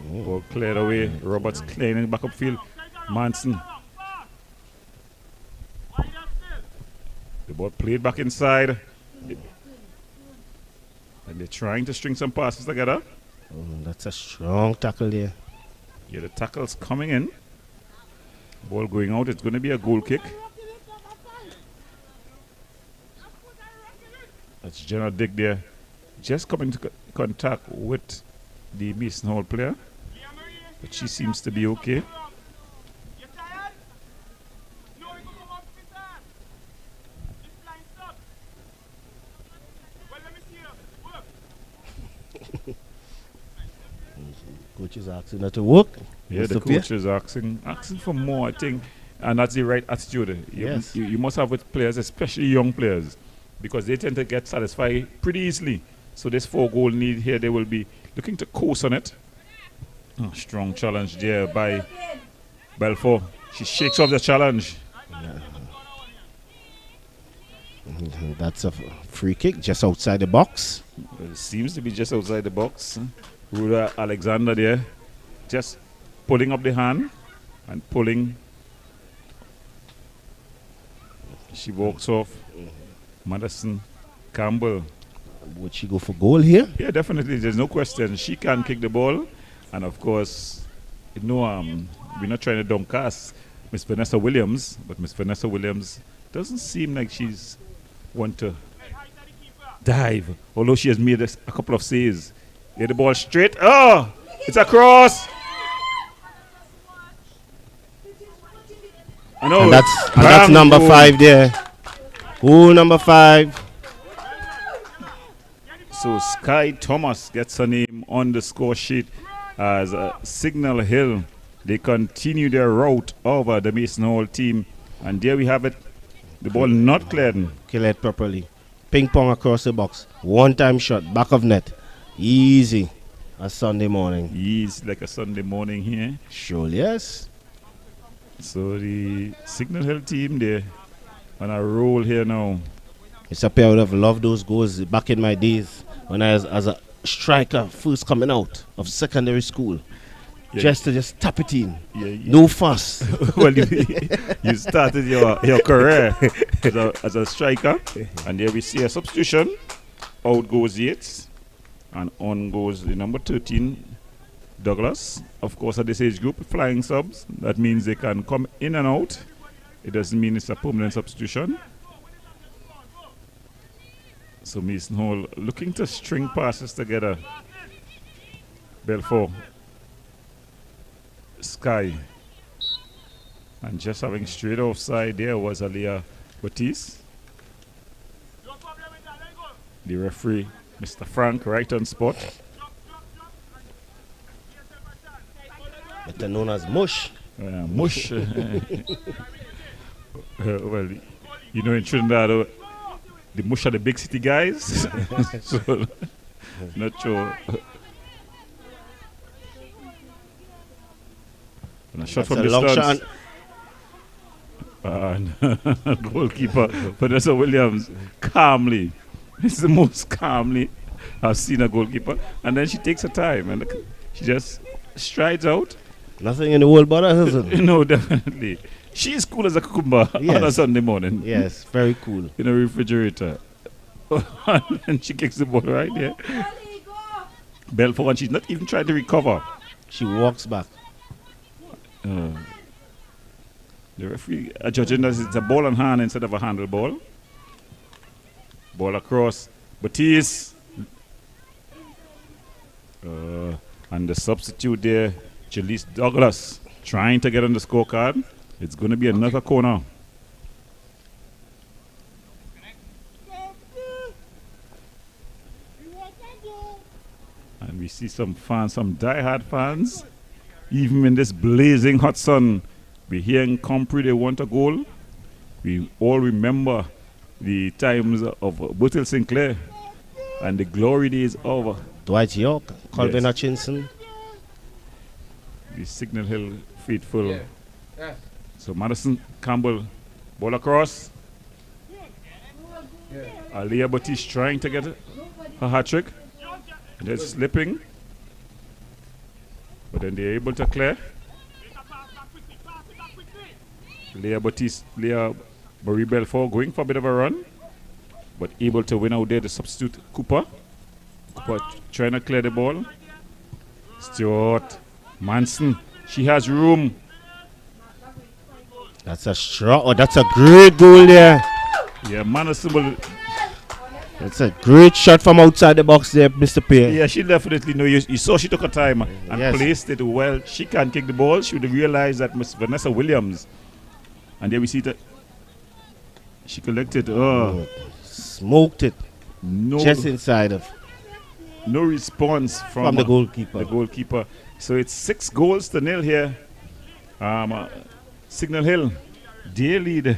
Ball cleared away. Roberts clearing back upfield. Manson. The ball played back inside. And they're trying to string some passes together. That's a strong tackle there. Yeah, the tackle's coming in. Ball going out. It's going to be a goal kick. That's Jenna Dick there. Just coming to contact with the Mason Hall player. But she seems to be okay. Coach is asking her to work. Yeah, the coach is asking for more, I think. And that's the right attitude. Yes. You must have with players, especially young players, because they tend to get satisfied pretty easily. So this 4-goal lead here, they will be looking to coast on it. Oh, strong challenge there by Belfort. She shakes off the challenge. Yeah. That's a free kick just outside the box. It seems to be just outside the box. Rhoda Alexander there, just pulling up the hand and pulling. She walks off. Madison Campbell. Would she go for goal here? Yeah, definitely. There's no question. She can kick the ball. And of course, we're not trying to downcast Miss Vanessa Williams, but Miss Vanessa Williams doesn't seem like she's want to dive, although she has made a couple of saves. Get the ball straight. Oh, it's a cross. And that's number 5 there. Goal number 5. So Sky Thomas gets her name on the score sheet. as Signal Hill, they continue their route over the Mason Hall team. And there we have it. The ball not cleared. Cleared properly. Ping pong across the box. One time shot, back of net. Easy. A Sunday morning. Easy like a Sunday morning here. Sure, yes. So the Signal Hill team, they're on a roll here now. Mr. Pierre, I would have loved those goals back in my days when I was as a striker first coming out of secondary school. Yeah. Just tap it in. Yeah. No fuss. Well, you started your career as a striker, and there we see a substitution. Out goes Yates, and on goes the number 13, Douglas. Of course, at this age group, flying subs. That means they can come in and out. It doesn't mean it's a permanent substitution. So Mason Hall looking to string passes together. Belfort. Sky. And just having straight offside there was Aliyah Batiste. The referee, Mr. Frank, right on spot. Better known as Mush. Mush. Well, you know in Trinidad, the Mush are the big city guys. So, not sure. And a shot from distance. And goalkeeper Vanessa Williams calmly. It's the most calmly I've seen a goalkeeper. And then she takes her time and she just strides out. Nothing in the world but her, isn't it? No, definitely. She's cool as a cucumber on a Sunday morning. Yes, very cool. In a refrigerator. And she kicks the ball right there. Belfort, and she's not even trying to recover. She walks back. The referee judging that it's a ball on hand instead of a handle ball. Ball across. Batiste. And the substitute there, Jaleese Douglas, trying to get on the scorecard. It's going to be another corner. And we see some fans, some die-hard fans. Even in this blazing hot sun, we hear in Compre they want a goal. We all remember the times of Buttle Sinclair and the glory days of Dwight York, Colvin Hutchinson. The Signal Hill faithful. So Madison Campbell, ball across. Aliyah Batiste trying to get a hat-trick. They're slipping. But then they're able to clear. Leah Marie Belfort going for a bit of a run, but able to win out there. The substitute Cooper trying to clear the ball. Stewart Manson, she has room. That's a strong. Oh, that's a great goal there. Yeah, Manson will. That's a great shot from outside the box there, Mr. Pierre. Yeah, she definitely know. You saw she took her time and placed it well. She can't kick the ball. She would have realized that Miss Vanessa Williams. And there we see that she collected. Smoked it. No, just inside of. No response from the goalkeeper. The goalkeeper. So it's 6-0 here. Signal Hill, they lead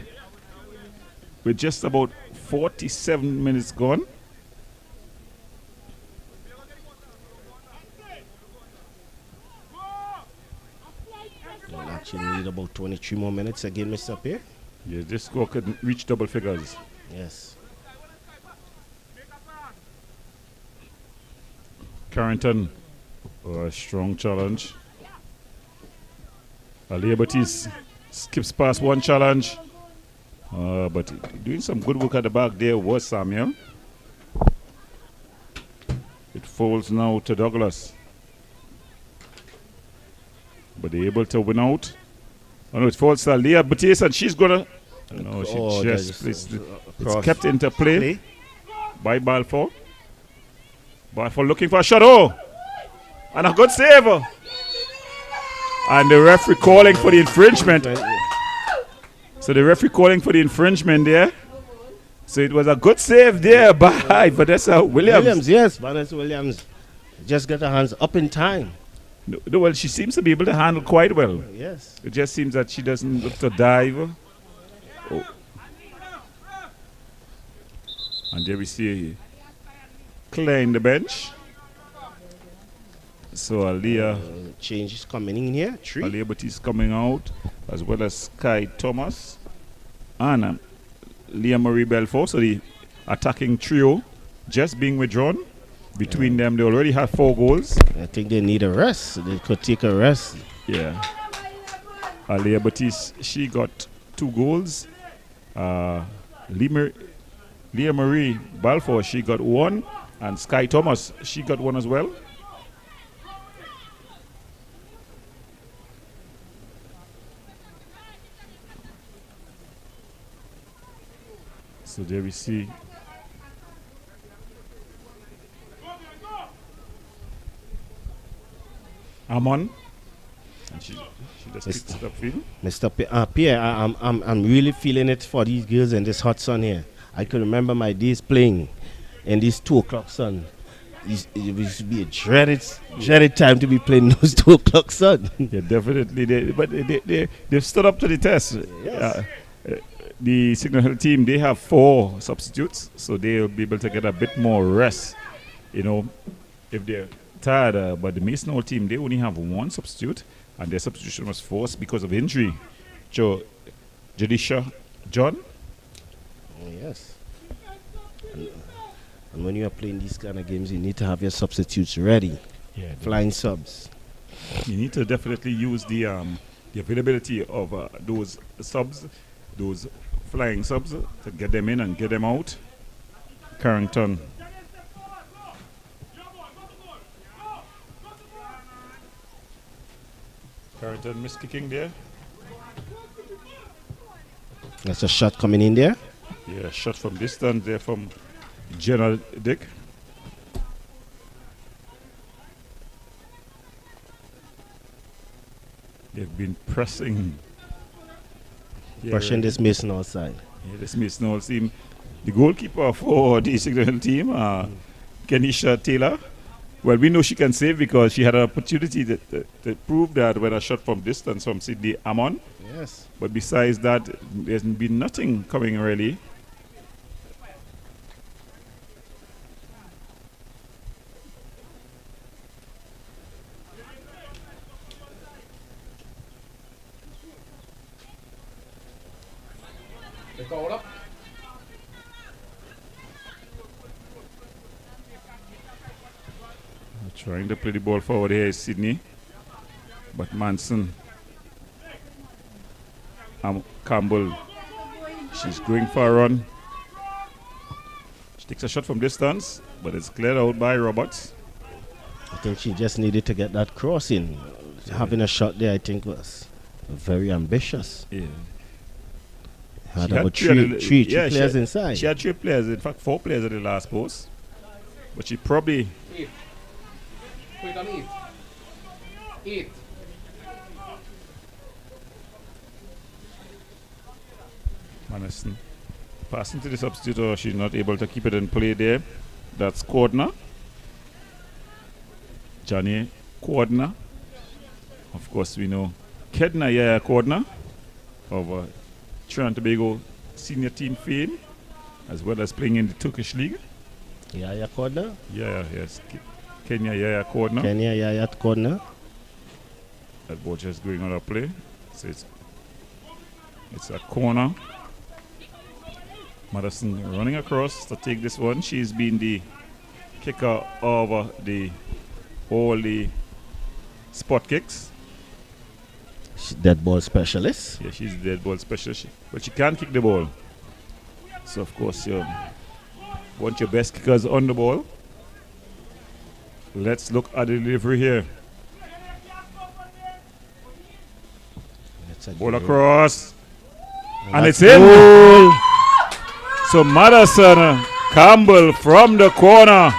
with just about 47 minutes gone. We'll actually need about 23 more minutes again, Mr. Pierre. Yeah, this score could reach double figures. Yes. Carrington, a strong challenge. Aliyah Batiste skips past one challenge. But doing some good work at the back there was Samuel. It falls now to Douglas. But they're able to win out. Oh no, it falls to Aliyah Batiste and she's gonna. No, she just placed it. It's kept into play by Balfour. Balfour looking for a shot. Oh! And a good save. And the referee calling for the infringement. So the referee calling for the infringement there. So it was a good save there by Vanessa Williams. Yes, Vanessa Williams just got her hands up in time. No, well, she seems to be able to handle quite well. Yes. It just seems that she doesn't look to dive. Oh. And there we see Claire in the bench. So Aliyah Change is coming in here. 3. Aliyah Batiste coming out, as well as Sky Thomas and Leah Marie Belfort. So the attacking trio just being withdrawn. Between them, they already have 4 goals. I think they need a rest. They could take a rest. Yeah. Aliyah Batiste, she got 2 goals. Leah Marie Balfour, she got 1. And Sky Thomas, she got 1 as well. So there we see Amon, and she just picks it up field. Mr. Pierre, I'm really feeling it for these girls in this hot sun here. I can remember my days playing in this 2 o'clock sun. It used to be a dreaded time to be playing those 2 o'clock sun. Yeah, definitely. They've stood up to the test. Yes. The Signal Hill team, they have 4 substitutes, so they'll be able to get a bit more rest, if they're tired. But the Mason Hall team, they only have 1 substitute, and their substitution was forced because of injury. Jadisha John. Oh, yes. And when you are playing these kind of games, you need to have your substitutes ready. Yeah, flying subs. You need to definitely use the availability of those subs, those flying subs, to get them in and get them out. Carrington. Carrington missed kicking there. That's a shot coming in there. Yeah, shot from distance there from General Dick. They've been pressing. Pressing this Mason Hall side. Yeah, this Mason Hall team. The goalkeeper for the Signal Hill team, Kenisha Taylor. Well, we know she can save because she had an opportunity to prove that when a shot from distance from Sydney Amon. Yes. But besides that, there's been nothing coming really. Trying to play the ball forward here is Sydney, but Manson, Campbell, she's going for a run. She takes a shot from distance, but it's cleared out by Roberts. I think she just needed to get that cross in. Having a shot there, I think, was very ambitious. Yeah. Had about three players inside. She had 3 players, in fact 4 players at the last post. But she probably... Eat. Madison passing to the substitute, or she's not able to keep it in play there. That's Cordner. Johnny Cordner. Of course, we know Kedna Yaya Cordner of Trinidad and Tobago senior team fame, as well as playing in the Turkish league. Yaya Cordner? Yes. Kenya Yaya Cordner. Kenya Yaya Cordner. That ball just going on a play. So it's a corner. Madison running across to take this one. She's been the kicker of all the spot kicks. She's dead ball specialist. Yeah, she's the dead ball specialist. But she can't kick the ball. So, of course, you want your best kickers on the ball. Let's look at the delivery here. Ball across. And it's in. Goal. So Madison Campbell from the corner.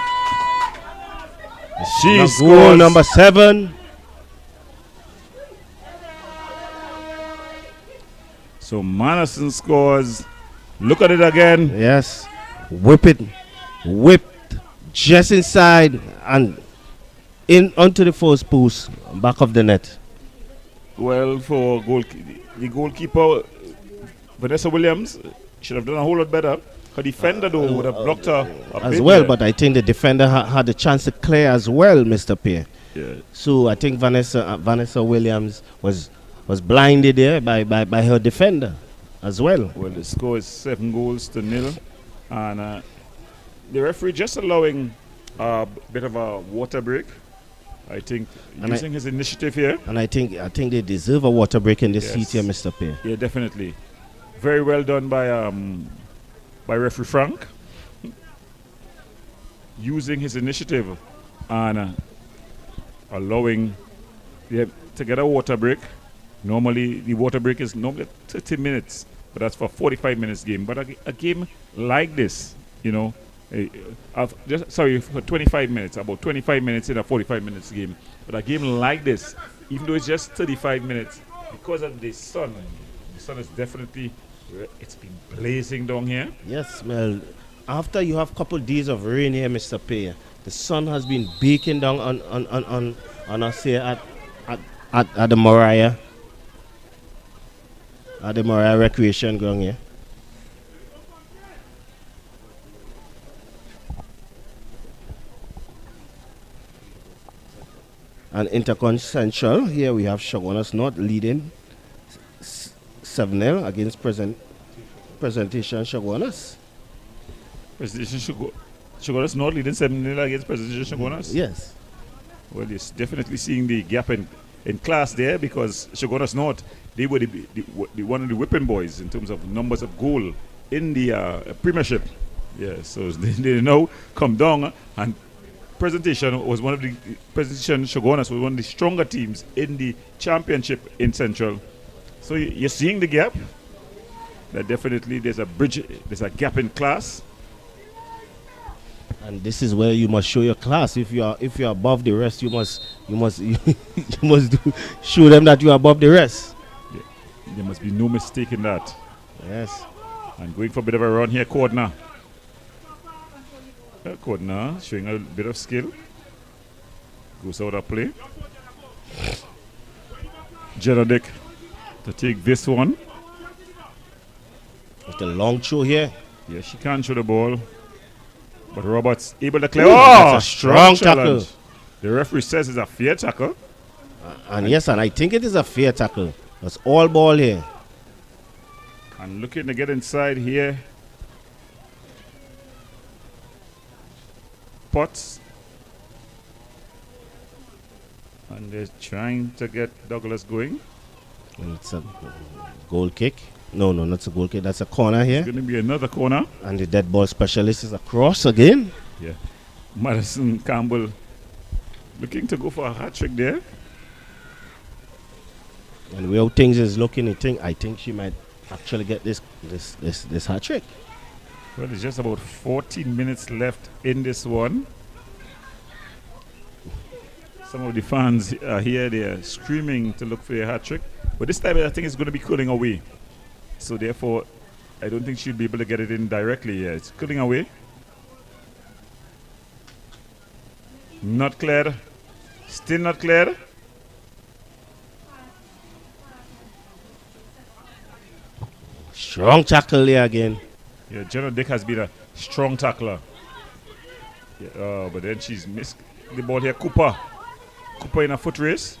She Goal scores. number 7. So Madison scores. Look at it again. Yes. Whipped just inside, and in onto the first post, back of the net. Well, for the goalkeeper, Vanessa Williams, should have done a whole lot better. Her defender, though, would have blocked her a As bit well, there. but I think the defender had a chance to clear as well, Mr. Pierre. Yeah. So I think Vanessa Williams was blinded there by her defender as well. Well, the score is 7-0, and the referee just allowing a bit of a water break. I think And using his initiative here. And I think they deserve a water break in this Yes. seat here, Mr. Pierre. Yeah, definitely. Very well done by referee Frank, using his initiative and allowing them to get a water break. Normally, the water break is normally 30 minutes, but that's for 45 minutes game. But a game like this, you know, for 25 minutes, about 25 minutes in a 45 minutes game. But a game like this, even though it's just 35 minutes, because of the sun is definitely, it's been blazing down here. Yes, well, after you have a couple days of rain here, Mr. Pierre, the sun has been baking down on us here at the Moriah. At the Moriah Recreation Ground here. And Intercon Central, here we have Shogunas North leading 7-0 against Presentation Shogunas. Presentation Shogunas not leading 7-0 against Presentation Shogunas. Yes. Well, you're definitely seeing the gap in class there, because Shogunas North, they were the one of the whipping boys in terms of numbers of goal in the Premiership. Yeah, so they now come down, and Presentation Shogunas was one of the stronger teams in the championship in Central. So you're seeing the gap. That definitely there's a gap in class. And this is where you must show your class. If you're above the rest, you must show them that you are above the rest. Yeah. There must be no mistake in that. Yes. And going for a bit of a run here, Cordner. Cordner showing a bit of skill. Goes out of play. Jenodic to take this one. With the long throw here. Yeah, she can't show the ball. But Roberts able to clear. Ooh, Oh, that's a strong challenge. tackle. The referee says it's a fair tackle. And yes, and I think it is a fair tackle. That's all ball here. And looking to get inside here. Potts. And they're trying to get Douglas going. And it's a goal kick. No, that's a goal kick. That's a corner here. It's going to be another corner. And the dead ball specialist is across again. Yeah. Madison Campbell looking to go for a hat trick there. And where things is looking, I think she might actually get this hat trick. Well, there's just about 14 minutes left in this one. Some of the fans are here, they are screaming to look for a hat trick. But this time I think it's going to be cooling away. So therefore, I don't think she'll be able to get it in directly. Yeah, it's cooling away. Not cleared. Still not cleared. Strong tackle there again. Yeah, General Dick has been a strong tackler. Yeah, but then she's missed the ball here. Cooper in a foot race.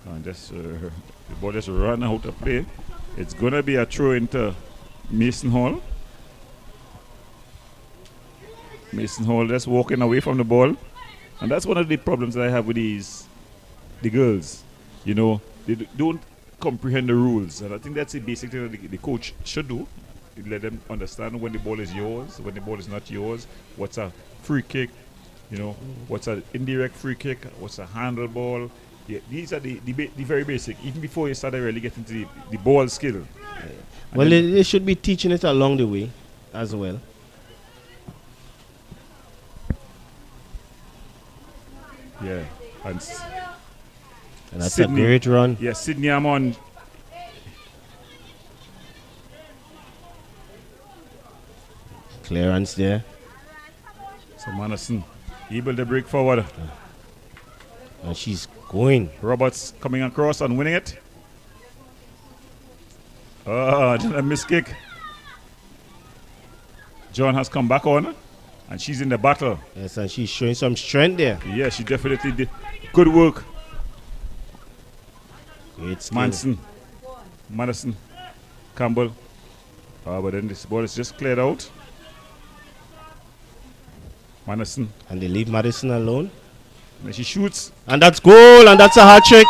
And just, the ball just ran out of play. It's going to be a throw into Mason Hall. Mason Hall just walking away from the ball. And that's one of the problems that I have with the girls. You know, they don't comprehend the rules. And I think that's the basic thing that the coach should do. Let them understand when the ball is yours, when the ball is not yours, what's a free kick, you know, what's an indirect free kick, what's a handle ball. Yeah, these are the very basic, even before you start to really get into the ball skill. Well, they should be teaching it along the way as well. Yeah, and that's Sydney, a great run. Yeah, Sydney Amon. Clearance there. So Madison able to break forward. And she's going. Roberts coming across and winning it. A missed kick. John has come back on. And she's in the battle. Yes, and she's showing some strength there. Yeah, she definitely did. Good work. Great skill. Madison, Campbell. But then this ball is just cleared out. Madison. And they leave Madison alone. And she shoots. And that's goal, and that's a hat trick.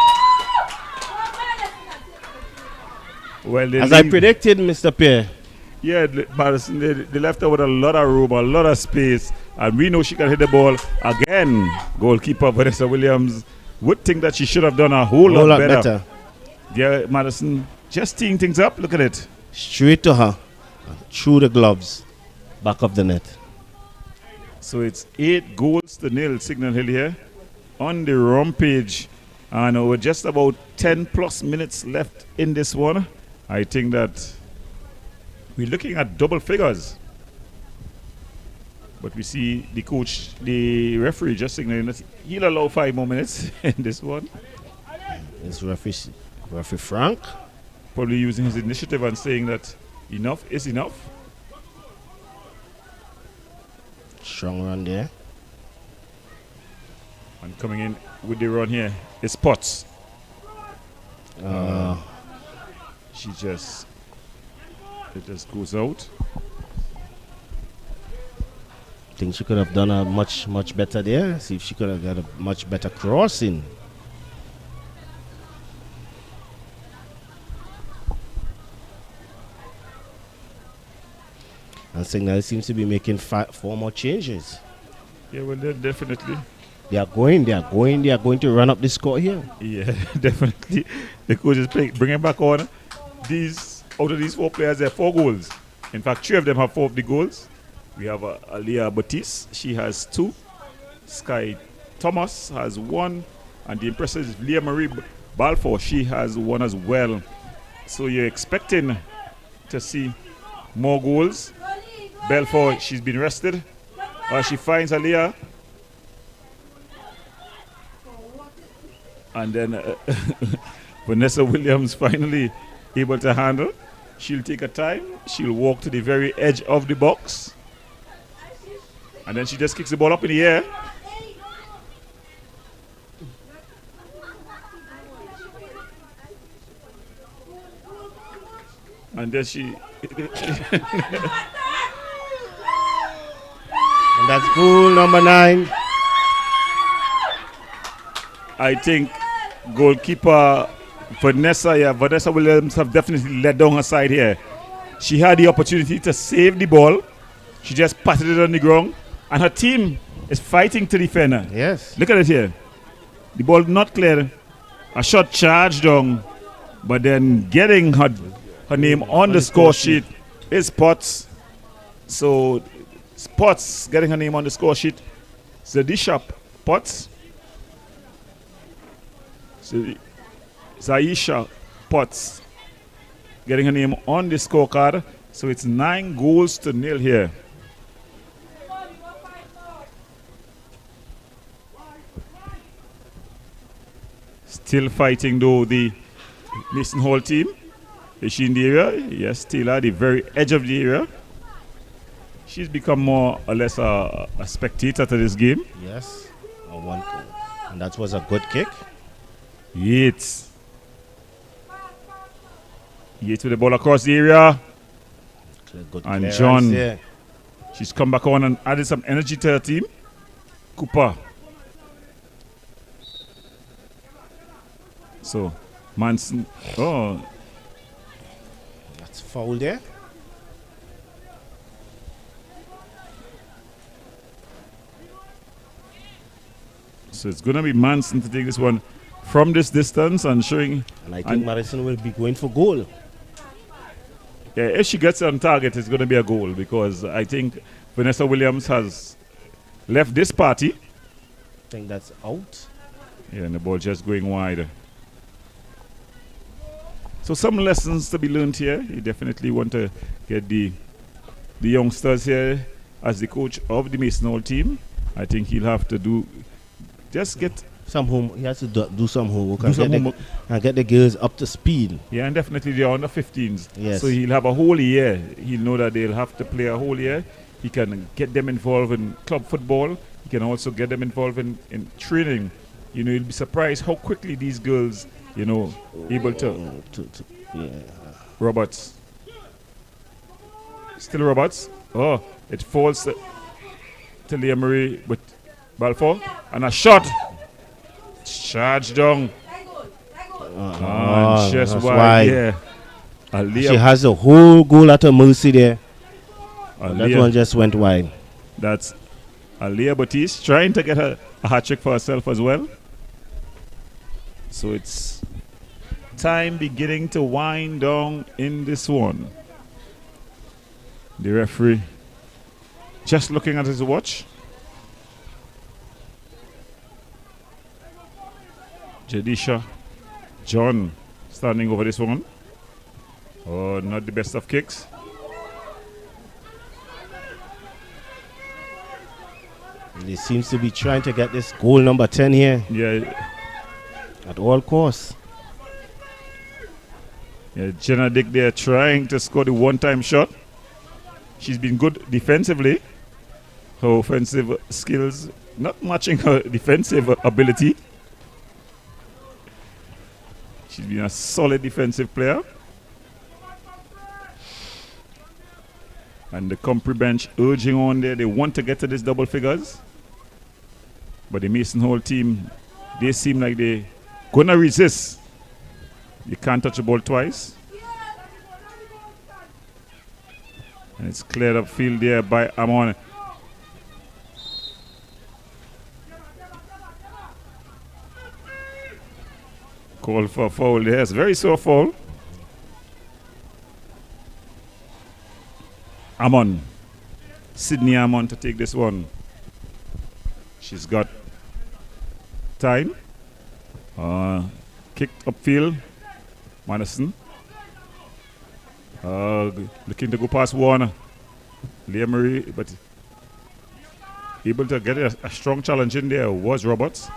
Well, as I predicted, Mr. Pierre. Yeah, Madison, they left her with a lot of room, a lot of space. And we know she can hit the ball again. Goalkeeper Vanessa Williams would think that she should have done a whole lot better. Yeah, Madison just teeing things up. Look at it. Straight to her. Through the gloves. Back of the net. So it's 8-0 Signal Hill here on the rampage. And with just about 10 plus minutes left in this one, I think that we're looking at double figures. But we see the coach, the referee just signaling that he'll allow 5 more minutes in this one. It's referee Frank. Probably using his initiative and saying that enough is enough. Strong run there. And coming in with the run here is Potts. It just goes out. I think she could have done a much better there. See if she could have got a much better crossing. And Signal seems to be making 4 more changes. Yeah, well, definitely. They are going to run up the score here. Yeah, definitely. The coach is bringing back on out of these 4 players, there are 4 goals. In fact, 3 of them have 4 of the goals. We have Aliyah Batiste. She has 2. Sky Thomas has 1. And the impressive Leah Marie Balfour, she has 1 as well. So you're expecting to see more goals. Balfour, she's been rested. She finds Aliyah. And then Vanessa Williams finally able to handle. She'll take her time. She'll walk to the very edge of the box. And then she just kicks the ball up in the air. And then she... And that's goal number 9. I think goalkeeper Vanessa Williams have definitely let down her side here. She had the opportunity to save the ball. She just patted it on the ground. And her team is fighting to defend her. Yes. Look at it here. The ball not clear. A shot charged down. But then getting her name on the score sheet is Potts. So Potts getting her name on the score sheet. Zadisha Potts. Zaisha Potts getting her name on the scorecard. So it's 9-0 here. Still fighting though the Mason Hall team. Is she in the area? Yes, still at the very edge of the area. She's become more or less a spectator to this game. Yes. And that was a good kick. Yates with the ball across the area. Good and John. Yeah. She's come back on and added some energy to her team. Cooper. So, Manson. Oh. That's foul there. So it's going to be Manson to take this one from this distance and showing. And I think Madison will be going for goal. Yeah, if she gets on target, it's going to be a goal because I think Vanessa Williams has left this party. I think that's out. Yeah, and the ball just going wide. So some lessons to be learned here. You definitely want to get the youngsters here as the coach of the Mason Hall team. I think he'll have to just get some home. He has to do some homework, Do and, some get homework. and get the girls up to speed. Yeah, and definitely they're under 15s. Yes. So he'll have a whole year. He'll know that they'll have to play a whole year. He can get them involved in club football. He can also get them involved in training. You know, you'll be surprised how quickly these girls, you know, able to. Yeah. Roberts. Still Roberts. Oh, it falls to Leah Marie with Balfour. And a shot. Charge down. And just that's wide. wide. Yeah. She Aliyah. has the whole goal at her mercy there. That Aliyah. one just went wide. That's Aliyah Batiste trying to get a hat trick for herself as well. So it's time beginning to wind down in this one. The referee just looking at his watch. Jadisha John standing over this one. Oh, not the best of kicks. He seems to be trying to get this goal number 10 here Yeah, at all costs. yeah, Jenna Dick there trying to score the one-time shot. She's been good defensively. Her offensive skills not matching her defensive ability. She's been a solid defensive player. And the Compre bench urging on there. They want to get to this double figures. But the Mason Hall team, they seem like they're going to resist. You can't touch the ball twice. And it's cleared up field there by Amon. Call for a foul there. It's a very sore foul. Amon. Sydney Amon to take this one. She's got time. Kicked upfield. Madison. Looking to go past Warner. Leah Marie, but able to get a strong challenge in there was Roberts.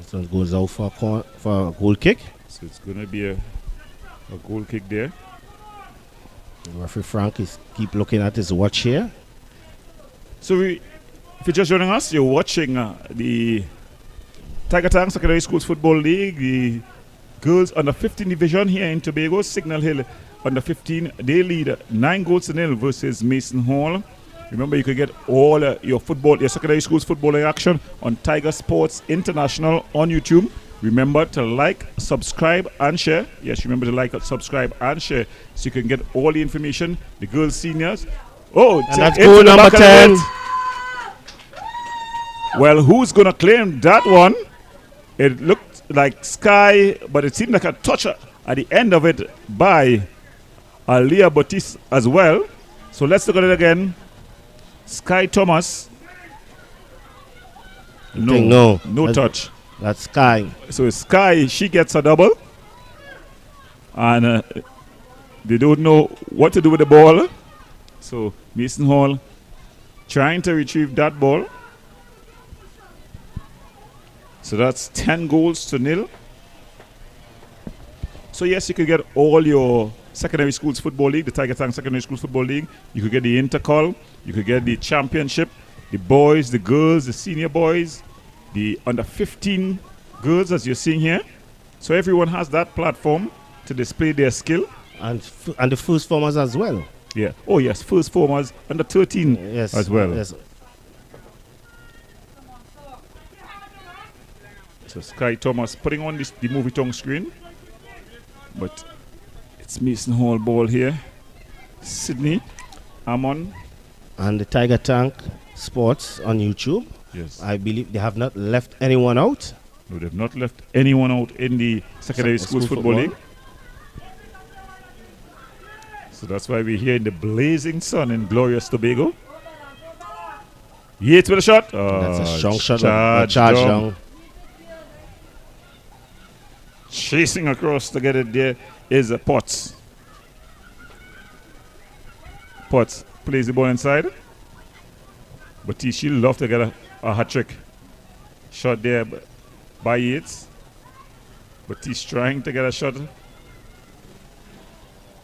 So it goes out for a goal kick. So it's going to be a goal kick there. Referee Frank is keep looking at his watch here. So if you're just joining us, you're watching the Tiger Tank Secondary Schools Football League, the girls under 15 division here in Tobago. Signal Hill under 15, they lead 9-0 versus Mason Hall. Remember, you can get all your secondary schools footballing action on Tiger Sports International on YouTube. Remember to like, subscribe, and share. Yes, remember to like, subscribe, and share so you can get all the information. The girls, seniors. Oh, and that's goal number 10. Well, who's going to claim that one? It looked like Sky, but it seemed like a touch at the end of it by Aliyah Batiste as well. So let's look at it again. Sky Thomas. No touch. That's Sky. So Sky, she gets a double. And they don't know what to do with the ball. So Mason Hall trying to retrieve that ball. So that's 10-0. So yes, you could get all your secondary schools football league, the Tiger Tank Secondary Schools Football League. You could get the Intercol. You could get the championship, the boys, the girls, the senior boys, the under 15 girls, as you're seeing here. So everyone has that platform to display their skill. And the first formers as well. Yeah. Oh yes, first formers under 13 yes, as well. Yes. So Sky Thomas putting on the movie tongue screen. But it's Mason Hall ball here. Sydney, Amon. And the Tiger Tank Sports on YouTube. Yes. I believe they have not left anyone out. No, they've not left anyone out in the Secondary Schools Football League. So that's why we're here in the blazing sun in glorious Tobago. Yates with a shot. That's a strong shot. Charge down. Chasing across to get it there is a Potts. Potts plays the ball inside. Batiste love to get a hat trick. Shot there by Yates. Batiste trying to get a shot.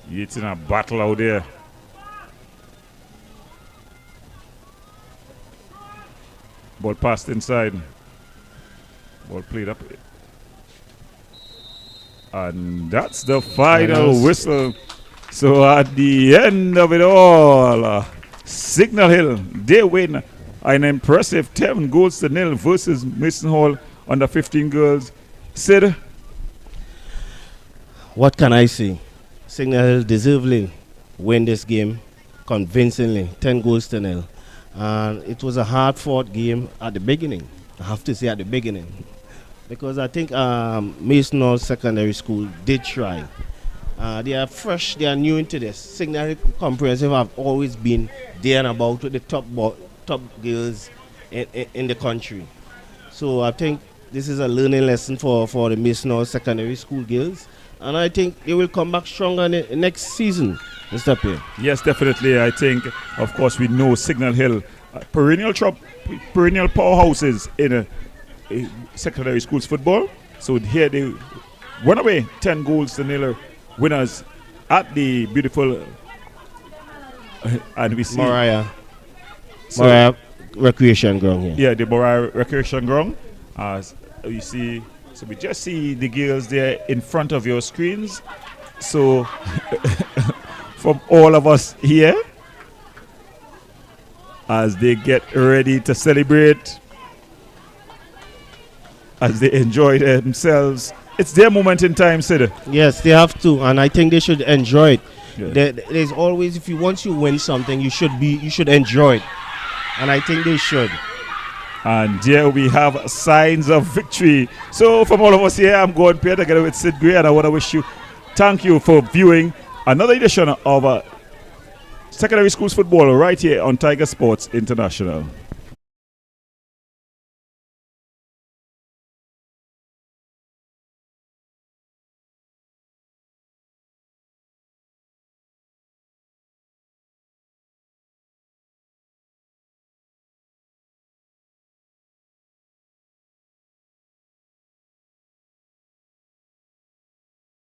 Yates in a battle out there. Ball passed inside. Ball played up. And that's the final whistle. So at the end of it all, Signal Hill, they win an impressive 10-0 versus Mason Hall under 15 girls. Sid? What can I say? Signal Hill deservedly win this game convincingly, 10-0. And it was a hard-fought game at the beginning. I have to say at the beginning. Because I think Mason Hall Secondary School did try. They are fresh, they are new into this. Signal Hill Comprehensive have always been there and about with the top girls in the country. So I think this is a learning lesson for the Mason Hall Secondary School girls. And I think they will come back stronger next season, Mr. Pierre. Yes, definitely. I think, of course, we know Signal Hill, perennial powerhouses in secondary schools football. So here they won away 10-0 winners at the beautiful and we see Moriah Recreation Ground here. Yeah, the Moriah Recreation Ground. As you see, so we just see the girls there in front of your screens. So from all of us here, as they get ready to celebrate, as they enjoy themselves. It's their moment in time, Sid. Yes, they have to, and I think they should enjoy it. Yeah. There's always, once you win something, you should enjoy it, and I think they should. And here we have signs of victory. So from all of us here, I'm Gordon Pierre together with Sid Gray, and I want to thank you for viewing another edition of Secondary Schools Football right here on Tiger Sports International.